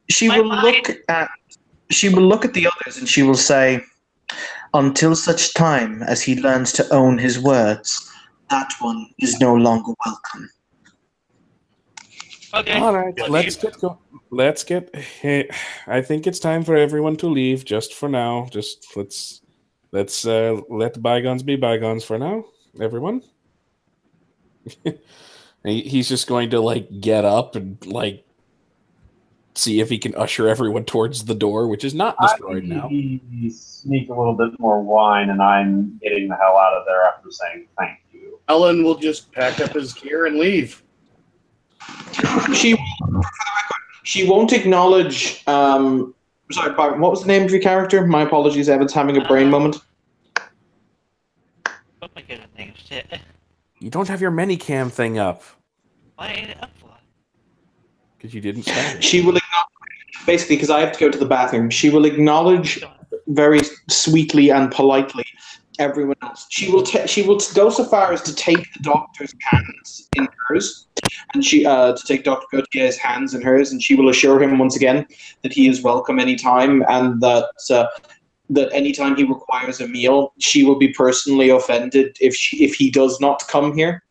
She will look at the others and she will say, until such time as he learns to own his words, that one is no longer welcome. Okay. All right, let's get going. Hey, I think it's time for everyone to leave. Just for now. Just let's let bygones be bygones for now. Everyone. He's just going to like get up and like see if he can usher everyone towards the door, which is not destroyed now. Sneak a little bit more wine, and I'm getting the hell out of there after saying thank you. Alan will just pack up his gear and leave. She won't acknowledge. Sorry, Byron, what was the name of your character? My apologies, Evan's having a brain moment. Oh my goodness, shit. You don't have your Minicam thing up. Why ain't it up for? Because you didn't start it. She will acknowledge, basically, because I have to go to the bathroom. She will acknowledge very sweetly and politely everyone else. She will go so far as to take the doctor's hands in hers, and to take Dr. Gautier's hands in hers, and she will assure him once again that he is welcome anytime, and that anytime he requires a meal, she will be personally offended if he does not come here.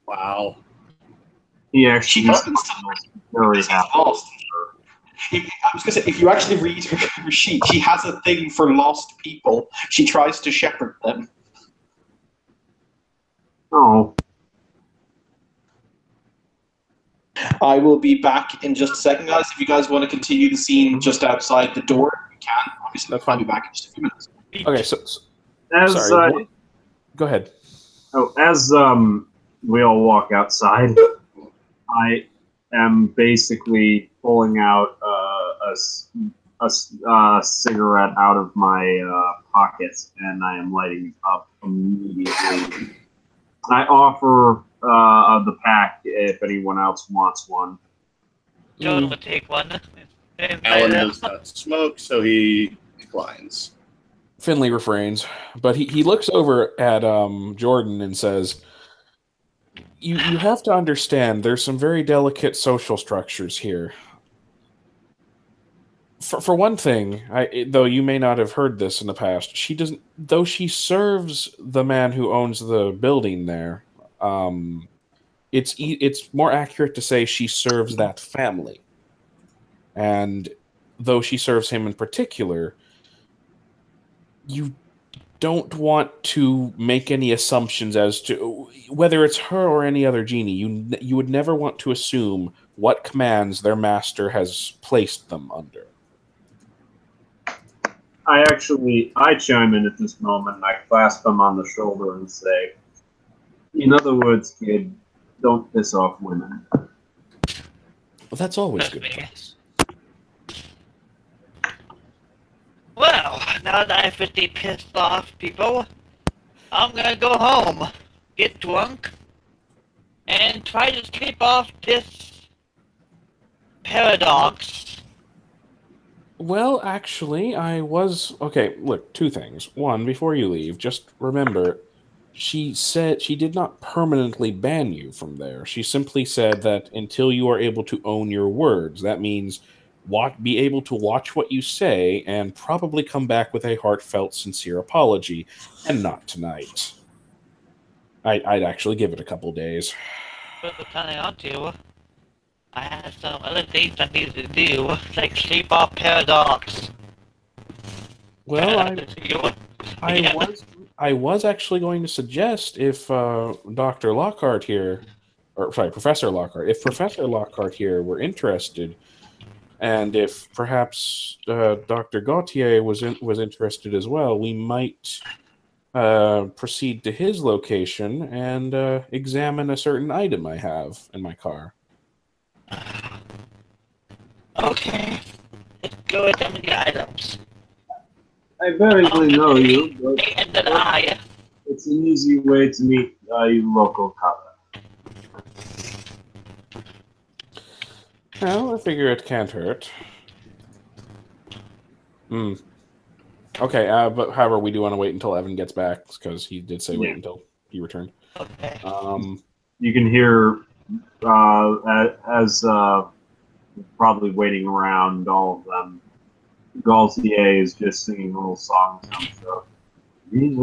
Wow. Yeah, She happens to very happy. lost. I was going to say, if you actually read her sheet, she has a thing for lost people. She tries to shepherd them. Oh. I will be back in just a second, guys. If you guys want to continue the scene just outside the door, you can. Obviously, That's fine. I'll be back in just a few minutes. Okay, so As sorry. Go ahead. as we all walk outside, I am basically pulling out a cigarette out of my pocket, and I am lighting up immediately. I offer the pack if anyone else wants one. Jordan would take one. Alan does not smoke, so he declines. Finley refrains, but he looks over at Jordan and says, You have to understand, there's some very delicate social structures here. For one thing, though you may not have heard this in the past, she doesn't. Though she serves the man who owns the building there, it's more accurate to say she serves that family. And though she serves him in particular, you don't want to make any assumptions as to whether it's her or any other genie. You would never want to assume what commands their master has placed them under. I chime in at this moment, and I clasp him on the shoulder and say, in other words, kid, don't piss off women. Well, that's always good advice. Well, now that I've really pissed off people, I'm gonna go home, get drunk, and try to sleep off this paradox. Well, actually, okay, look, two things. One, before you leave, just remember, she said she did not permanently ban you from there. She simply said that until you are able to own your words, that means be able to watch what you say and probably come back with a heartfelt, sincere apology, and not tonight. I'd actually give it a couple days. But planning on to. I had some other things I needed to do, like sleep off paradox. Well, I was actually going to suggest if Dr. Lockhart here, or sorry, Professor Lockhart, if Professor Lockhart here were interested, and if perhaps Dr. Gautier was interested as well, we might proceed to his location and examine a certain item I have in my car. Okay, let's go examine the items. I barely know you, but it's an easy way to meet your local cop. Well, I figure it can't hurt. Okay, but however, we do want to wait until Evan gets back, because he did say wait until he returned. Okay. You can hear, as probably waiting around all of them, Gaultier is just singing little songs to himself. You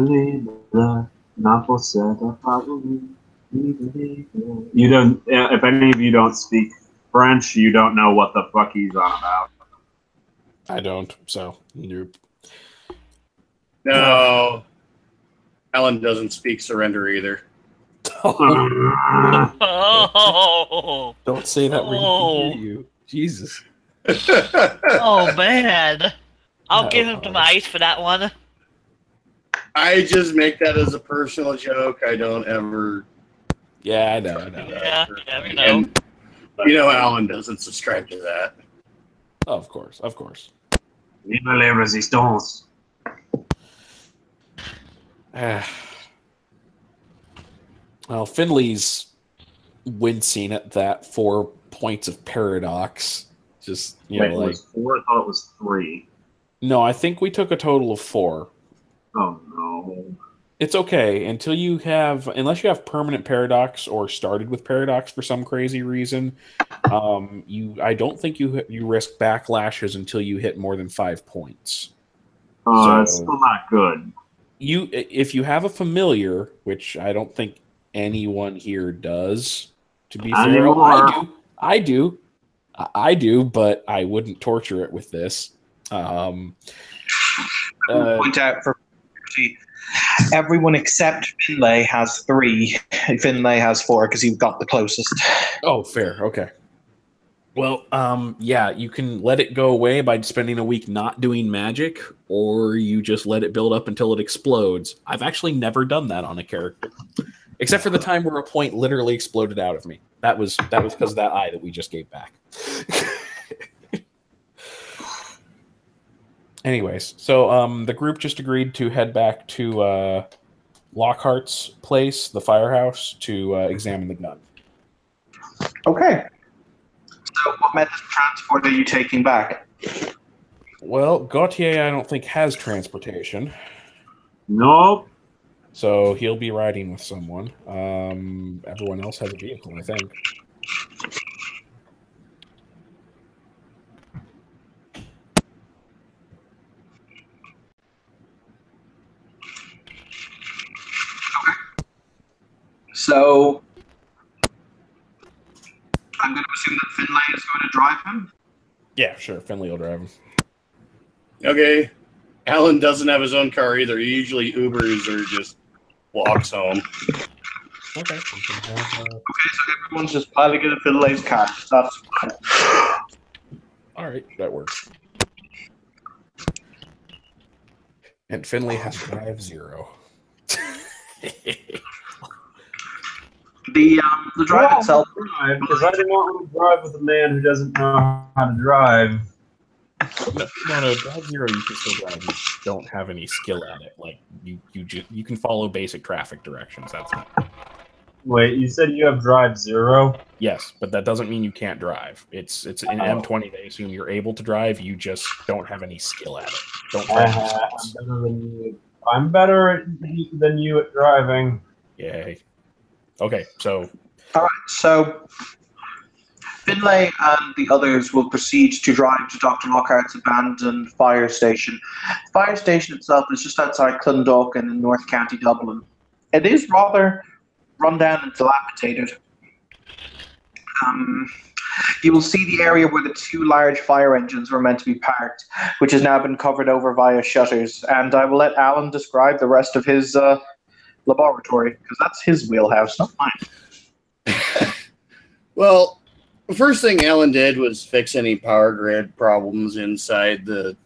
don't. If any of you don't speak French, you don't know what the fuck he's on about. I don't. So nope. No, Alan doesn't speak surrender either. Oh. Don't say that when you hear you. Jesus. Oh man, I'll give him some ice for that one. I just make that as a personal joke. I don't ever. Yeah, I know. Yeah, you never know. And, Alan doesn't subscribe to that. Oh, of course. Vive la résistance. Well, Finley's wincing at that 4 points of paradox. Just, Wait, it was 4? I thought it was 3. No, I think we took a total of 4. Oh no. It's okay until you have, unless you have permanent paradox or started with paradox for some crazy reason. I don't think you risk backlashes until you hit more than 5 points. Oh, that's still not good. If you have a familiar, which I don't think anyone here does, to be fair. Anymore. I do, but I wouldn't torture it with this. Point out for everyone except Finlay has 3. Finlay has 4 because he got the closest. Oh, fair. Okay. Well, yeah, you can let it go away by spending a week not doing magic, or you just let it build up until it explodes. I've actually never done that on a character, except for the time where a point literally exploded out of me. That was because of that eye that we just gave back. Anyways, so the group just agreed to head back to Lockhart's place, the firehouse, to examine the gun. Okay. So what method of transport are you taking back? Well, Gautier, I don't think, has transportation. Nope. So he'll be riding with someone. Everyone else has a vehicle, I think. So I'm going to assume that Finlay is going to drive him? Yeah, sure. Finlay will drive him. Okay. Alan doesn't have his own car either. He usually Ubers or just walks home. Okay. Okay, so everyone's just piling into Finlay's car. That's fine. All right, that works. And Finlay has drive 0. The drive itself. Because I do not want to drive with a man who doesn't know how to drive. No, drive 0 you can still drive. You don't have any skill at it. Like you can follow basic traffic directions. That's it. Wait, you said you have drive 0? Yes, but that doesn't mean you can't drive. It's in M20. They assume you're able to drive. You just don't have any skill at it. Don't try I'm better than you. I'm better than you at driving. Yay. Okay, so. All right, so Finlay and the others will proceed to drive to Dr. Lockhart's abandoned fire station. The fire station itself is just outside Clondalkin in North County Dublin. It is rather run down and dilapidated. You will see the area where the 2 large fire engines were meant to be parked, which has now been covered over via shutters. And I will let Alan describe the rest of his laboratory, because that's his wheelhouse, not mine. Well, the first thing Alan did was fix any power grid problems inside the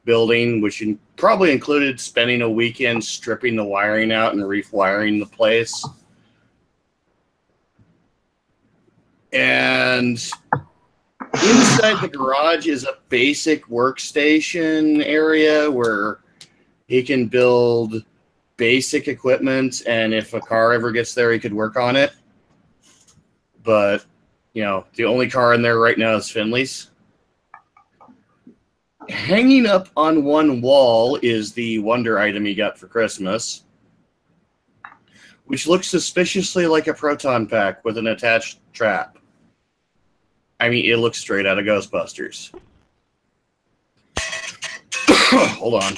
building, which probably included spending a weekend stripping the wiring out and rewiring the place. And inside the garage is a basic workstation area where he can build basic equipment, and if a car ever gets there, he could work on it. But, you know, the only car in there right now is Finley's. Hanging up on one wall is the wonder item he got for Christmas, which looks suspiciously like a proton pack with an attached trap. I mean, it looks straight out of Ghostbusters. Hold on.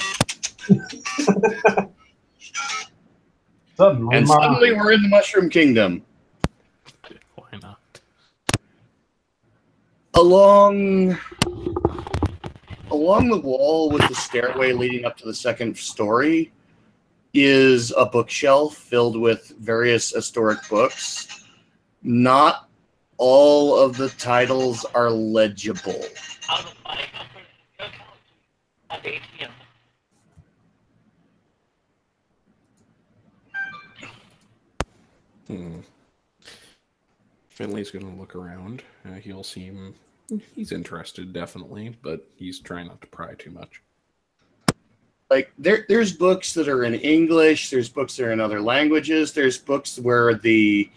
And suddenly we're in the Mushroom Kingdom. Why not? Along the wall with the stairway leading up to the second story is a bookshelf filled with various historic books. Not all of the titles are legible. Finley's going to look around. He's interested, definitely, but he's trying not to pry too much. Like, there's books that are in English, there's books that are in other languages, there's books where the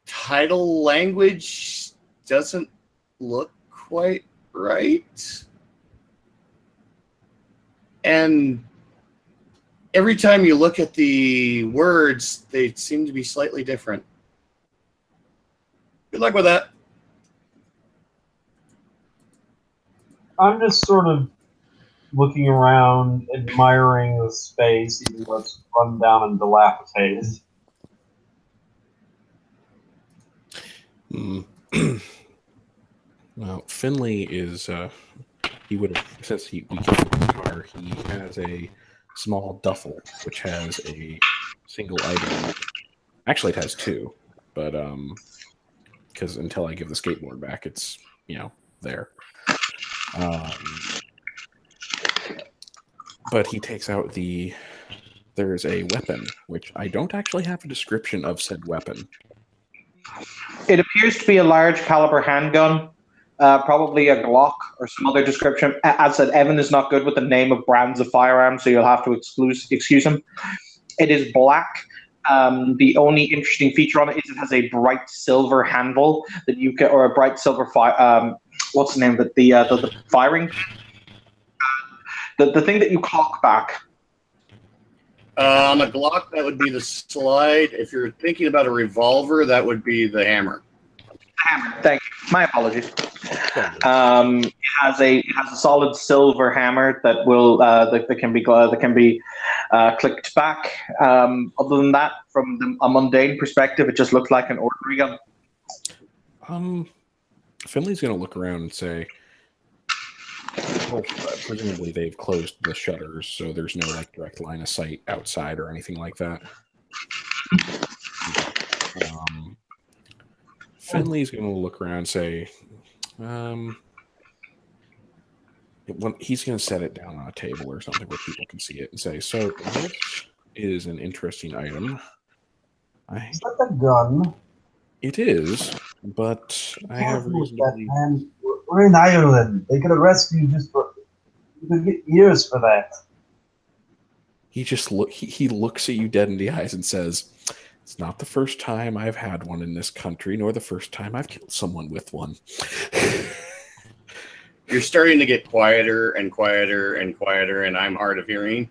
title language doesn't look quite right. And every time you look at the words, they seem to be slightly different. Good luck with that. I'm just sort of looking around, admiring the space, even though it's run down and dilapidated. Well, Finley is, he would have, since we came to the car, he has a small duffel, which has a single item. Actually, it has two, but, because until I give the skateboard back, it's, there. But he takes out there's a weapon, which I don't actually have a description of said weapon. It appears to be a large caliber handgun, probably a Glock or some other description. As I said, Evan is not good with the name of brands of firearms, so you'll have to excuse him. It is black. The only interesting feature on it is it has a bright silver handle that you can, or a bright silver what's the name of it? The firing. The thing that you cock back. On a Glock, that would be the slide. If you're thinking about a revolver, that would be the hammer. Hammer. Thank you. My apologies. It has a solid silver hammer that will that can be clicked back. Other than that, from a mundane perspective, it just looks like an ordinary gun. Finley's going to look around and say, well, presumably they've closed the shutters, so there's no direct line of sight outside or anything like that. Finley's going to look around and say, he's going to set it down on a table or something where people can see it and say, so this is an interesting item. Is that a gun? It is, but I have reason to believe... Man. We're in Ireland. They could arrest you just for... You could get years for that. He just he looks at you dead in the eyes and says, it's not the first time I've had one in this country, nor the first time I've killed someone with one. You're starting to get quieter and quieter and quieter, and I'm hard of hearing.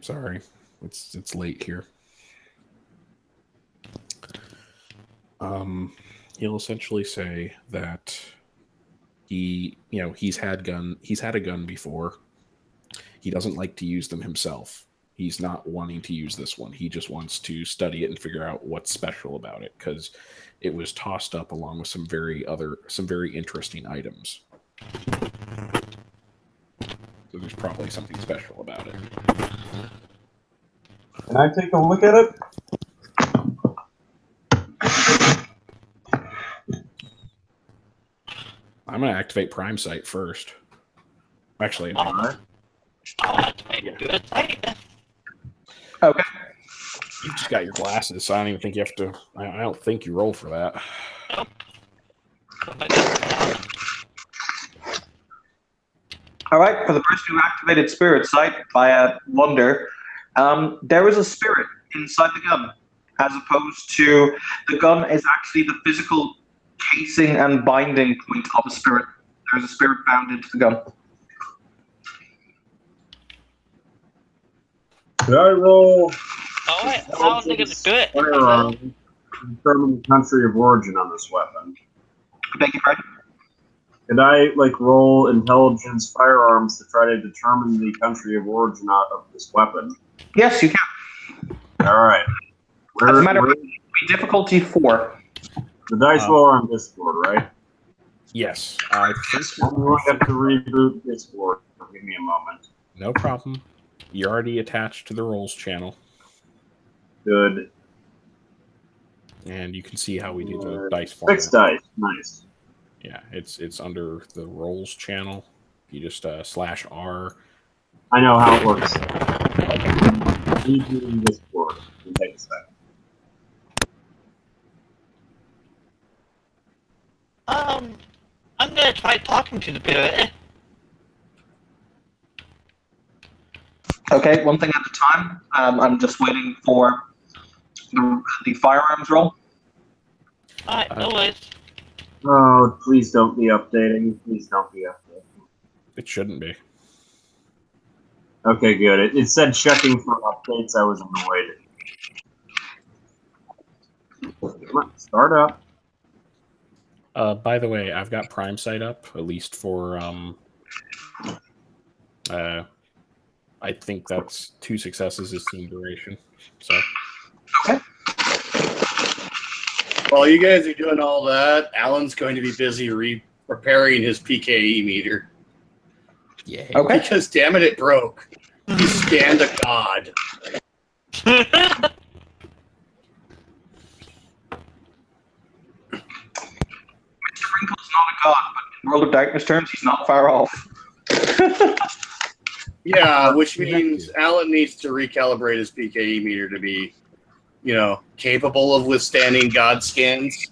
Sorry. It's late here. He'll essentially say that he's had a gun before. He doesn't like to use them himself. He's not wanting to use this one. He just wants to study it and figure out what's special about it, because it was tossed up along with some very interesting items. So there's probably something special about it. Can I take a look at it? I'm going to activate Prime Sight first. Actually, I'll activate Good Sight. Okay. You just got your glasses, so I don't even think you have to... I don't think you roll for that. Nope. All right, for the person who activated Spirit Sight via Wonder, there is a spirit inside the gun, as opposed to the gun is actually the physical casing and binding point of a spirit. There's a spirit bound into the gun. Could I roll? Alright, how are they going to do it? Firearm to determine the country of origin on this weapon. Beg your pardon? Could I roll intelligence firearms to try to determine the country of origin of this weapon? Yes, you can. All right. As a matter of fact, difficulty 4. The dice roll are on Discord, right? Yes. I think I'm going to have to reboot Discord. Give me a moment. No problem. You're already attached to the rolls channel. Good. And you can see how we do the dice format. 6 dice. Nice. Yeah, it's under the rolls channel. You just /R. I know how it works. Rebooting Discord. It'll take a second. I'm gonna try talking to the spirit. Okay, one thing at a time. I'm just waiting for the firearms roll. Alright, no worries. Oh, please don't be updating. Please don't be updating. It shouldn't be. Okay, good. It said checking for updates. I was annoyed. Come on, start up. By the way, I've got Prime Sight up, at least for I think that's 2 successes is team duration. So Okay. While you guys are doing all that, Alan's going to be busy preparing his PKE meter. yeah. Okay. Because damn it broke. He scanned a god. Crinkle's not a god, but in World of Darkness terms, he's not far off. Yeah, which means Alan needs to recalibrate his PKE meter to be, capable of withstanding god scans.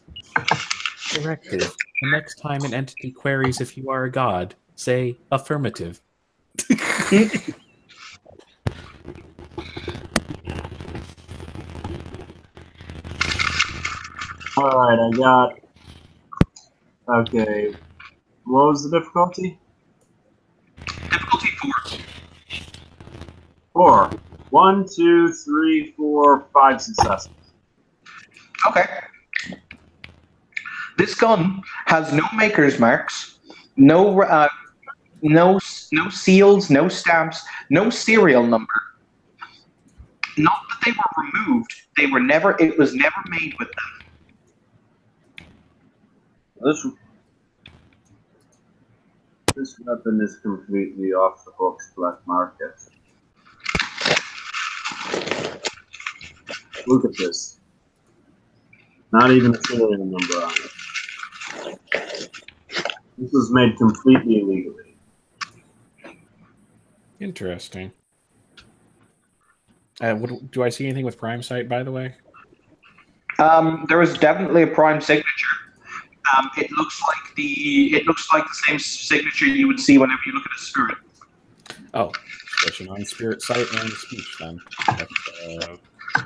Directive. The next time an entity queries if you are a god, say affirmative. Alright, I got... Okay. What was the difficulty? Difficulty 4. four. 1, 2, 3, 4, 5 successes. Okay. This gun has no maker's marks, no seals, no stamps, no serial number. Not that they were removed. They were never. It was never made with them. This weapon is completely off the books black market. Look at this. Not even a serial number on it. This was made completely illegally. Interesting. Do I see anything with Prime Sight, by the way? There is definitely a prime signature. It looks like the same signature you would see whenever you look at a spirit. Oh, switching on Spirit Sight and Speech then. That's,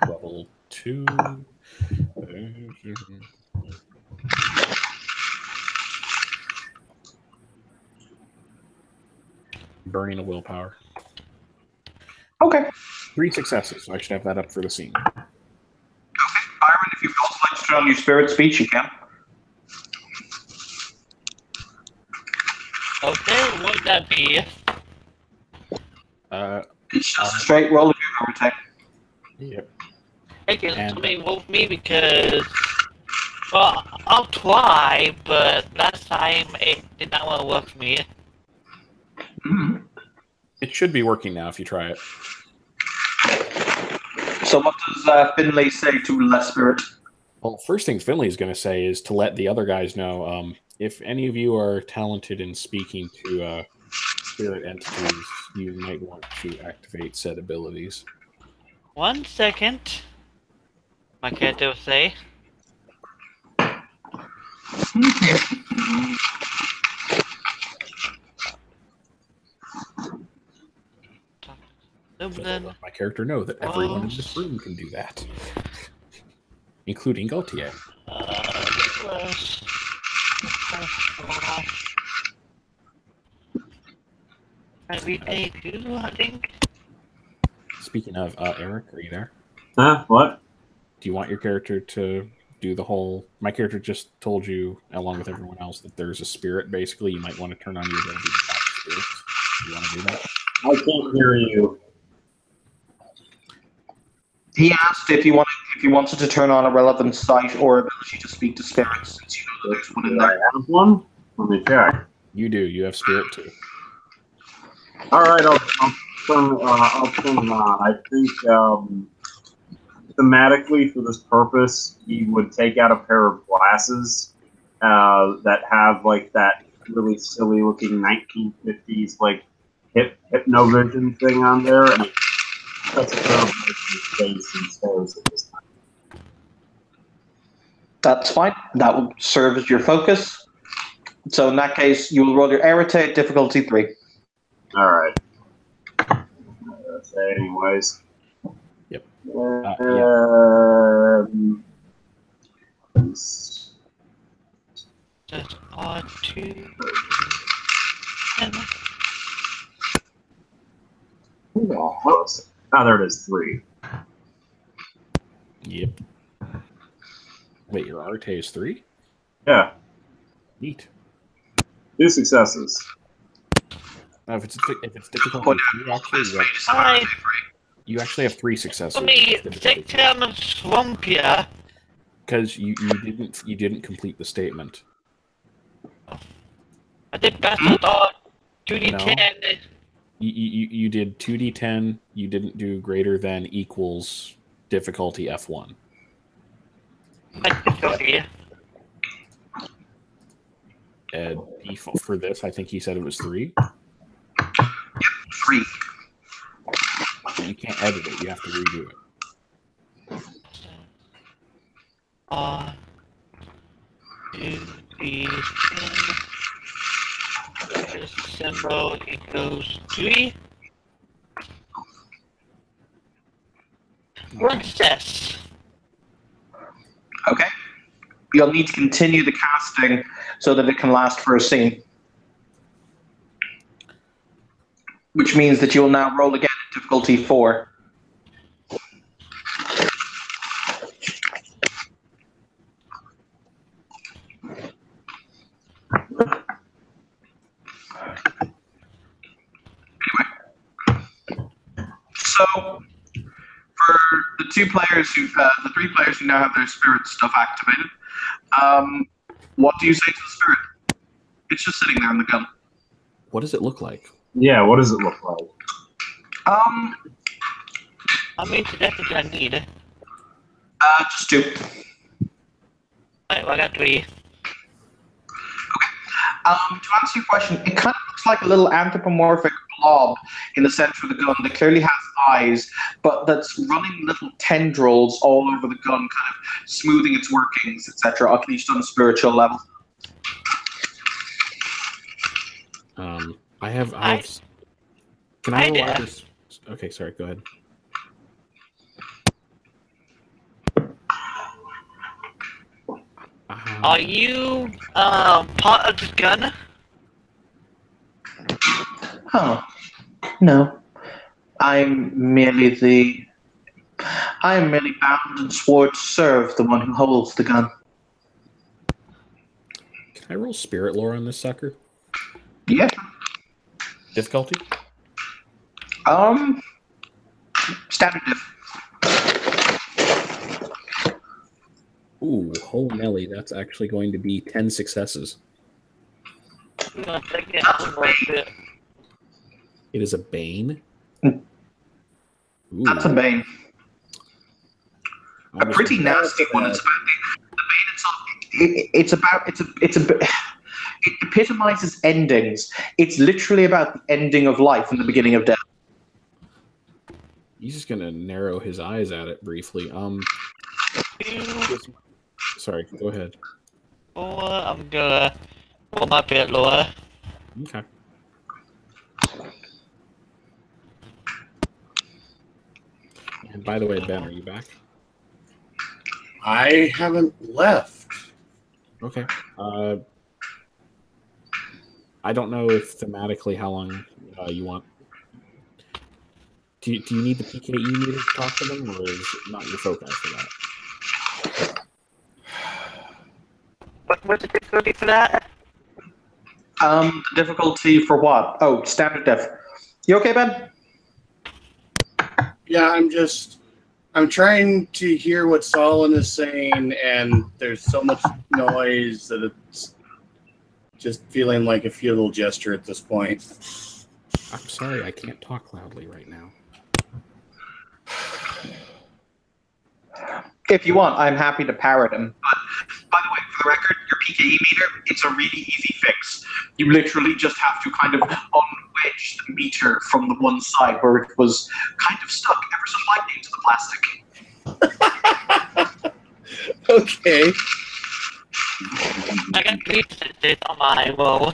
level 2. Burning a willpower. Okay. 3 successes, so I should have that up for the scene. Okay, Byron, if you'd also like to turn on your spirit speech, you can. Okay, what would that be? It's just a straight roll of your overtake. Yep. Hey, can somebody vote me because... Well, I'll try, but last time it did not want to work for me. Mm-hmm. It should be working now if you try it. So what does Finlay say to Les Spirit? Well, first thing Finley is going to say is to let the other guys know, if any of you are talented in speaking to spirit entities, you might want to activate said abilities. 1 second. My character will say. So I'll let my character know that everyone in this room can do that, including Gaultier. Everyday 2, I think. Speaking of, Eric, are you there? Huh? What? Do you want your character to do the whole... My character just told you, along with everyone else, that there's a spirit, basically. You might want to turn on your ability to talk to spirits. Do you want to do that? I can't hear you. He asked if you wanted to turn on a relevant sight or ability to speak to spirits, since you know that there's one in Do I there. have one? Let me check. You do. You have spirit, too. All right, I'll turn it on. I think thematically for this purpose, he would take out a pair of glasses that have like that really silly looking 1950s like hypnovision thing on there, and he puts a pair of glasses in his face and stares at this time. That's fine. That will serve as your focus. So in that case, you will roll your irritate difficulty 3. All right. That's it anyways. Yep. Just R2. Ah, there it is, 3. Yep. Wait, your Arte is 3? Yeah, Neat. 2 successes. If it's difficult, you actually have 3 successes. Let me take down the swamp here. Because you didn't complete the statement. I did battle dog 2d10. No. You did 2d10. You didn't do greater than equals difficulty F1. Difficulty. Default for this, I think he said it was 3. Yep, 3. But you can't edit it. You have to redo it. Symbol equals 3. What's this? Okay. You'll need to continue the casting so that it can last for a scene. Which means that you will now roll again at difficulty 4. So, for the 3 players who now have their spirit stuff activated, what do you say to the spirit? It's just sitting there in the gun. What does it look like? Yeah, what does it look like? How many suggestions do I need? Just 2. Right, well, I got 3. To answer your question, it kind of looks like a little anthropomorphic blob in the center of the gun that clearly has eyes, but that's running little tendrils all over the gun, kind of smoothing its workings, etc., at least on a spiritual level. I have. Can I roll this? Okay, sorry. Go ahead. Are you part of this gun? Oh, no. I'm merely bound and swore to serve the one who holds the gun. Can I roll spirit lore on this sucker? Yeah. Difficulty? Standard diff. Ooh, holy Nelly, that's actually going to be 10 successes. It is a bane? Ooh. That's a bane. A pretty nasty one. It's about the bane itself. It epitomizes endings. It's literally about the ending of life and the beginning of death. He's just gonna narrow his eyes at it briefly. Sorry, go ahead. I'm gonna roll my bit lower. Okay. And by the way, Ben, are you back? I haven't left. Okay. I don't know if thematically how long you want. Do you need the PKE meter to talk to them, or is it not your focus for that? What's the difficulty for that? Difficulty for what? Oh, standard diff. You okay, Ben? Yeah, I'm trying to hear what Solon is saying, and there's so much noise that it's just feeling like a futile gesture at this point. I'm sorry, I can't talk loudly right now. If you want, I'm happy to parrot him. But by the way, for the record, your PKE meter, it's a really easy fix. You literally just have to kind of unwedge the meter from the one side where it was kind of stuck ever so slightly into the plastic. Okay. I got 3 senses on my roll.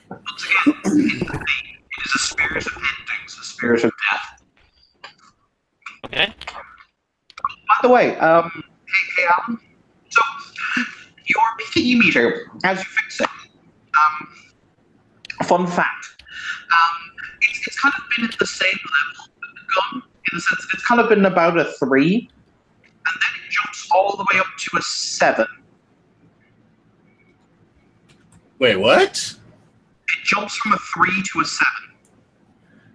Once again, it is a spirit of endings, a spirit of death. Okay. By the way, hey Alan. So, your PKE meter, as you fix it, fun fact, it's kind of been at the same level done, in the sense it's kind of been about a 3, and then it jumps all the way up to a 7. Wait, what? It jumps from a 3 to a 7.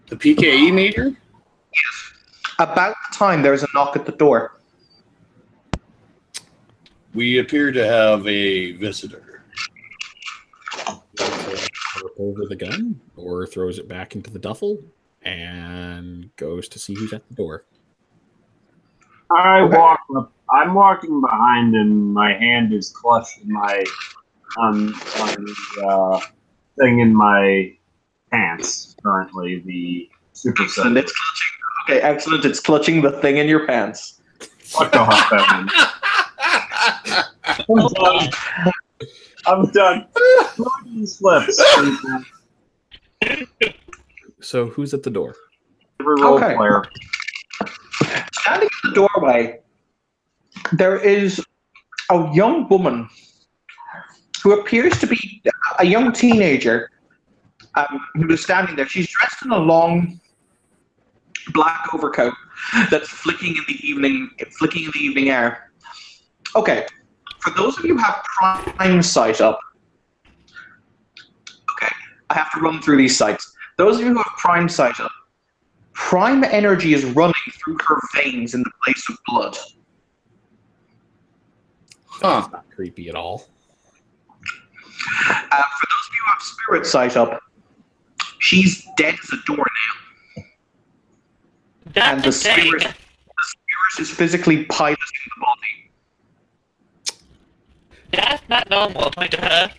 The PKE meter? Yes. About the time there is a knock at the door. We appear to have a visitor. Over the gun, or throws it back into the duffel, and goes to see who's at the door. I'm walking behind him. My hand is clutched in my thing in my pants. Currently, the super Excellent. It's clutching. Okay, excellent. It's clutching the thing in your pants. Fuck the hot Evan. I'm done. Slips. So who's at the door? Every role Okay. player. Standing in the doorway, there is a young woman who appears to be a young teenager who is standing there. She's dressed in a long black overcoat that's flicking in the evening air. Okay, for those of you who have prime sight up, okay, I have to run through these sights. Those of you who have prime sight up, prime energy is running through her veins in the place of blood. Huh. Not creepy at all. For those of you who have spirit sight up, she's dead as a doornail. And the spirit is physically piloting the body. That's not normal to her.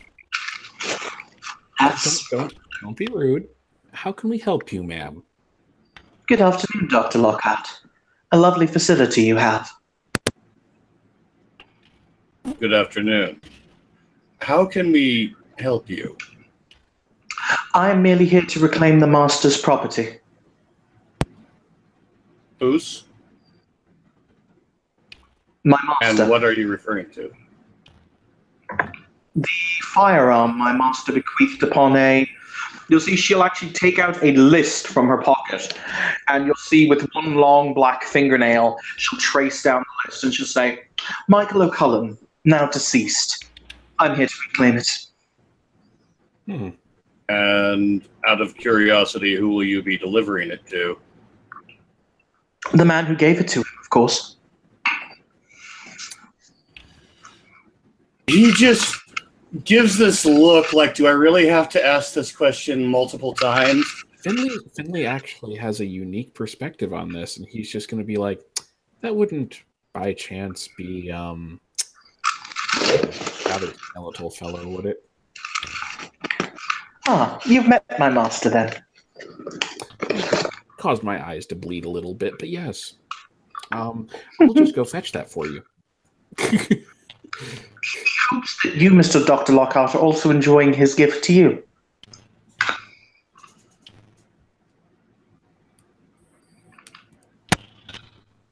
Don't be rude. How can we help you, ma'am? Good afternoon, Dr. Lockhart. A lovely facility you have. Good afternoon. How can we help you? I am merely here to reclaim the Master's property. Whose? My Master. And what are you referring to? The firearm my Master bequeathed upon a... You'll see she'll actually take out a list from her pocket, and you'll see with one long black fingernail, she'll trace down the list, and she'll say, Michael O'Cullen, now deceased. I'm here to reclaim it. And out of curiosity, who will you be delivering it to? The man who gave it to him, of course. He just gives this look like, do I really have to ask this question multiple times? Finley actually has a unique perspective on this, and he's just going to be like, that wouldn't by chance be rather skeletal fellow, would it? Ah, you've met my Master then. Caused my eyes to bleed a little bit, but yes. We'll just go fetch that for you. He hopes that you, Mr. Dr. Lockhart, are also enjoying his gift to you.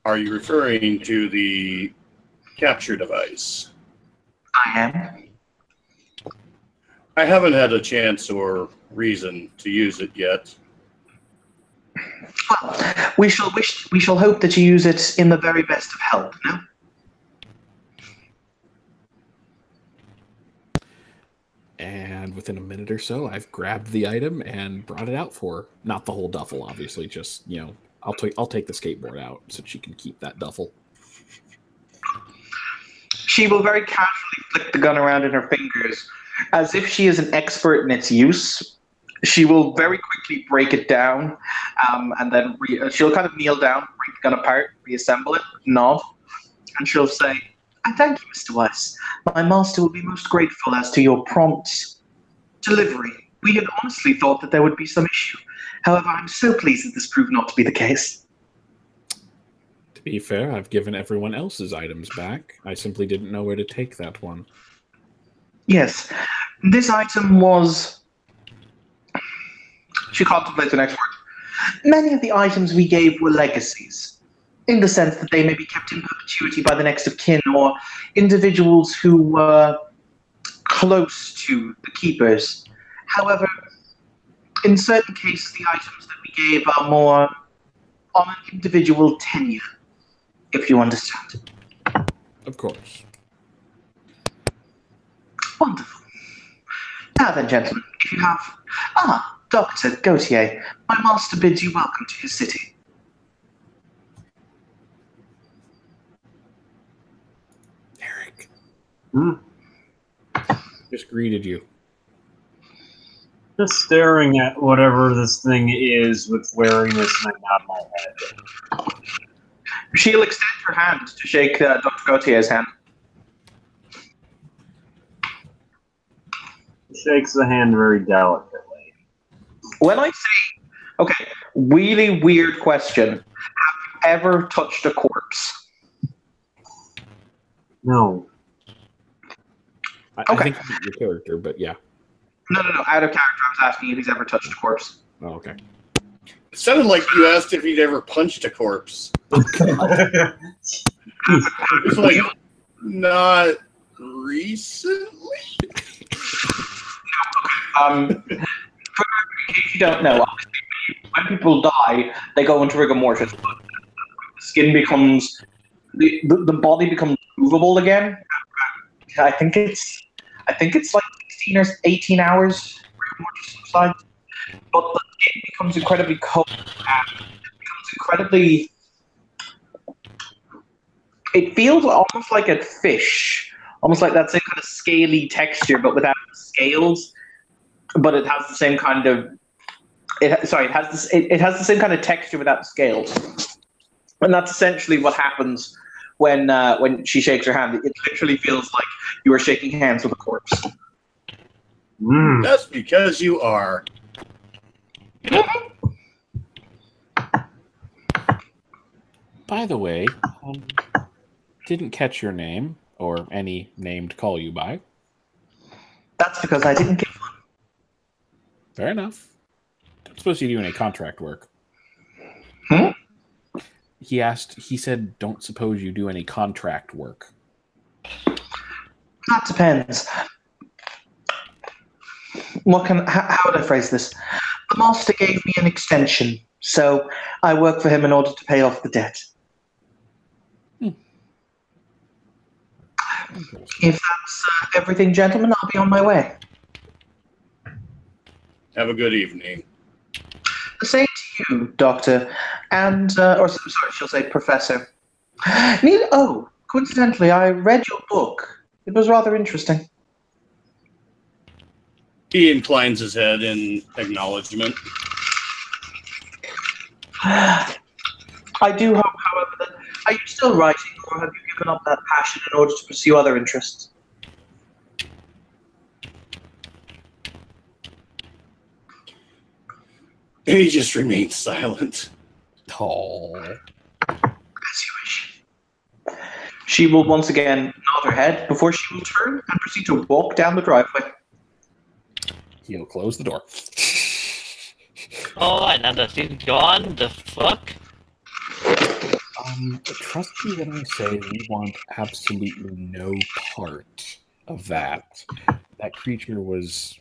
Are you referring to the capture device? I am. I haven't had a chance or reason to use it yet. Well, we shall hope that you use it in the very best of health, no? And within a minute or so, I've grabbed the item and brought it out for her. Not the whole duffel, obviously. Just, I'll take the skateboard out so she can keep that duffel. She will very casually flick the gun around in her fingers, as if she is an expert in its use. She will very quickly break it down, and then she'll kind of kneel down, break the gun apart, reassemble it, nod, and she'll say, I thank you, Mr. Weiss. My master will be most grateful as to your prompt delivery. We had honestly thought that there would be some issue. However, I'm so pleased that this proved not to be the case. To be fair, I've given everyone else's items back. I simply didn't know where to take that one. Yes, this item was... She contemplates the next word. Many of the items we gave were legacies, in the sense that they may be kept in perpetuity by the next of kin or individuals who were close to the keepers. However, in certain cases, the items that we gave are more on an individual tenure, if you understand. Of course. Wonderful. Now then, gentlemen, if you have... Dr. Gautier, my master bids you welcome to his city. Eric. Hmm? Just greeted you. Just staring at whatever this thing is with wearing this thing on my head. She'll extend her hand to shake Dr. Gautier's hand. Shakes the hand very delicately. When I say, okay, really weird question. Have you ever touched a corpse? No. I Okay. think you your character, but yeah. No. Out of character, I was asking if he's ever touched a corpse. Oh, okay. It sounded like you asked if he'd ever punched a corpse. It's like, not recently? In case you don't know, when people die, they go into rigor mortis. The skin becomes, the body becomes movable again. I think it's like 16 or 18 hours rigor mortis subsides. But the skin becomes incredibly cold and it becomes incredibly. It feels almost like a fish, almost like that same kind of scaly texture, but without the scales. But it has the same kind of. It has the same kind of texture without the scales, and that's essentially what happens when she shakes her hand. It literally feels like you are shaking hands with a corpse. That's because you are. By the way, didn't catch your name or any name to call you by. That's because I didn't get one. Fair enough. Don't suppose you do any contract work. He said, don't suppose you do any contract work. That depends. How would I phrase this? The master gave me an extension, so I work for him in order to pay off the debt. If that's everything, gentlemen, I'll be on my way. Have a good evening. The same to you, Doctor, and sorry, she'll say Professor. Coincidentally, I read your book. It was rather interesting. He inclines his head in acknowledgement. I do hope, however, that are you still writing, or have you given up that passion in order to pursue other interests? He just remains silent. Oh. As you wish. She will once again nod her head before she will turn and proceed to walk down the driveway. He'll close the door. Oh, another thing gone? The fuck? Trust me when I say we want absolutely no part of that. That creature was,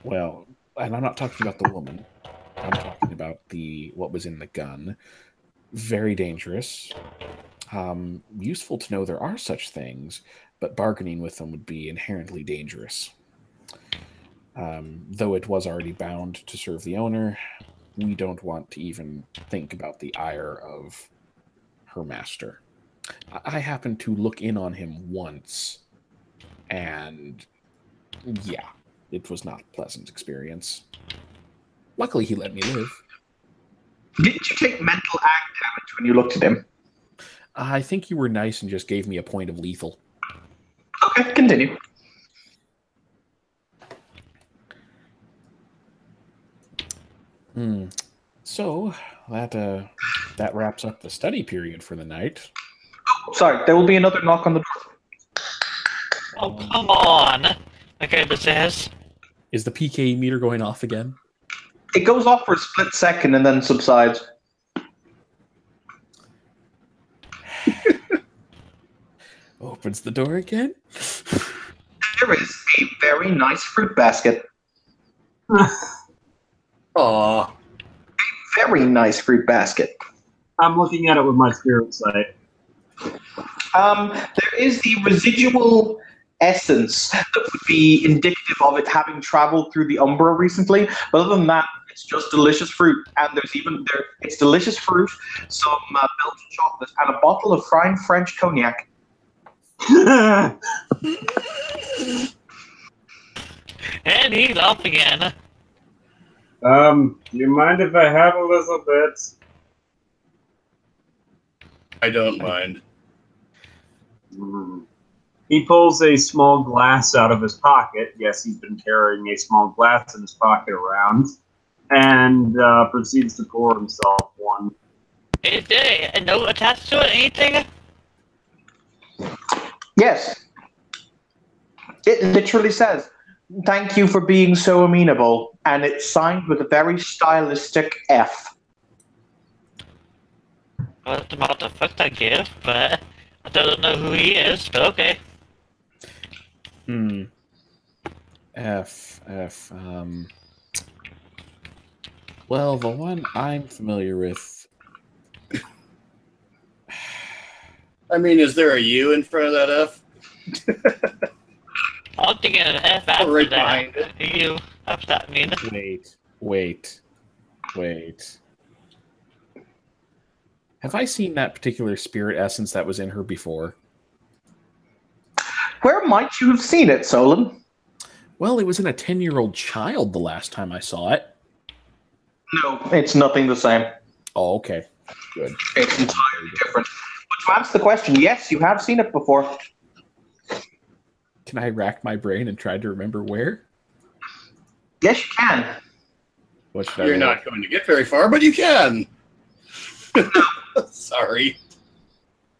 well, and I'm not talking about the woman. I'm talking about what was in the gun. Very dangerous. Useful to know there are such things, but bargaining with them would be inherently dangerous. Though it was already bound to serve the owner, we don't want to even think about the ire of her master. I happened to look in on him once, and yeah, it was not a pleasant experience. Luckily, he let me live. Didn't you take mental ag damage when you looked at him? I think you were nice and just gave me a point of lethal. Okay, continue. So that wraps up the study period for the night. Oh, sorry, there will be another knock on the door. Oh, come on! Okay, but says. Is the PKE meter going off again? It goes off for a split second and then subsides. Opens the door again. There is a very nice fruit basket. Aww. A very nice fruit basket. I'm looking at it with my spirit sight. There is the residual essence that would be indicative of it having traveled through the Umbra recently. But other than that, it's just delicious fruit. And it's delicious fruit, some Belgian chocolate, and a bottle of fine French cognac. And he's off again. You mind if I have a little bit? I don't mind. He pulls a small glass out of his pocket. Yes, he's been carrying a small glass in his pocket around. And proceeds to pour himself one. Is there a note attached to it? Anything? Yes. It literally says, "Thank you for being so amenable," and it's signed with a very stylistic F. I was about to fuck that gift, but I don't know who he is, but okay. F. Well, the one I'm familiar with. I mean, is there a U in front of that F? I'm thinking of F after Right that. behind it. You, after that mean? Wait. Have I seen that particular spirit essence that was in her before? Where might you have seen it, Solon? Well, it was in a 10-year-old child the last time I saw it. No, it's nothing the same. Oh, okay. Good. It's entirely different. But to answer the question, yes, you have seen it before. Can I rack my brain and try to remember where? Yes, you can. What should I You're roll? not going to get very far, but you can. Sorry.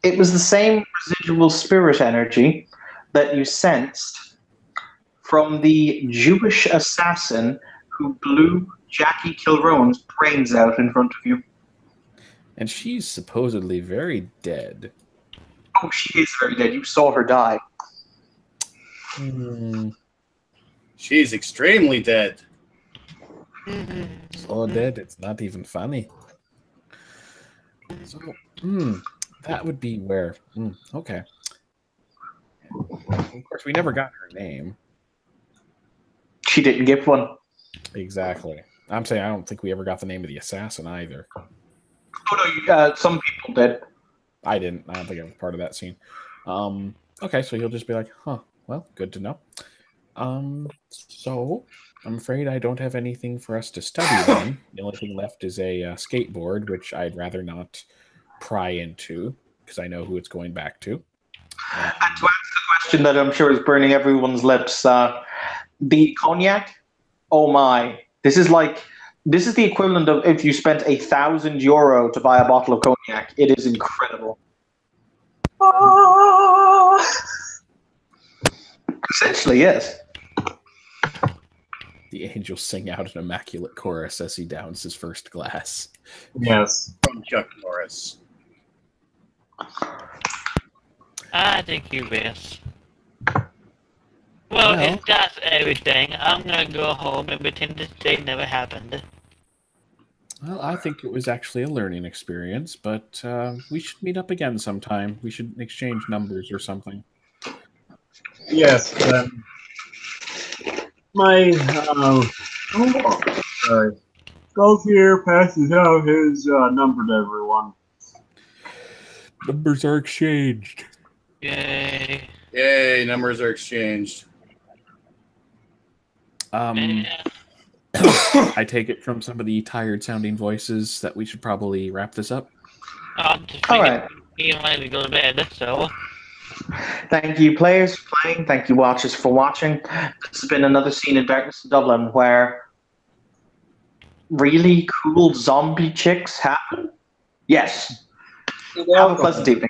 It was the same residual spirit energy that you sensed from the Jewish assassin who blew Jackie Kilrone's brains out in front of you. And she's supposedly very dead. Oh, she is very dead. You saw her die. She's extremely dead. So dead, it's not even funny. So, that would be where. Okay. Of course, we never got her name. She didn't give one. Exactly. I'm saying I don't think we ever got the name of the assassin either. Oh, no, some people did. I didn't. I don't think I was part of that scene. Okay, so he'll just be like, huh, well, good to know. So I'm afraid I don't have anything for us to study then. The only thing left is a skateboard, which I'd rather not pry into because I know who it's going back to. And to answer the question that I'm sure is burning everyone's lips, the cognac, oh my, this is the equivalent of if you spent €1,000 to buy a bottle of cognac. It is incredible. Essentially, yes. The angels sing out an immaculate chorus as he downs his first glass. Yes. From Chuck Norris. I think you miss. Well, if that's everything, I'm gonna go home and pretend this day never happened. Well, I think it was actually a learning experience, but we should meet up again sometime. We should exchange numbers or something. Yes. Sorry. Gold here passes out his number to everyone. Numbers are exchanged. Yay. Yay, numbers are exchanged. I take it from some of the tired-sounding voices that we should probably wrap this up. I'm just All right. even ready to go to bed, so. Thank you, players, for playing. Thank you, watchers, for watching. This has been another scene in Darkness in Dublin where really cool zombie chicks happen. Yes. Have a pleasant evening.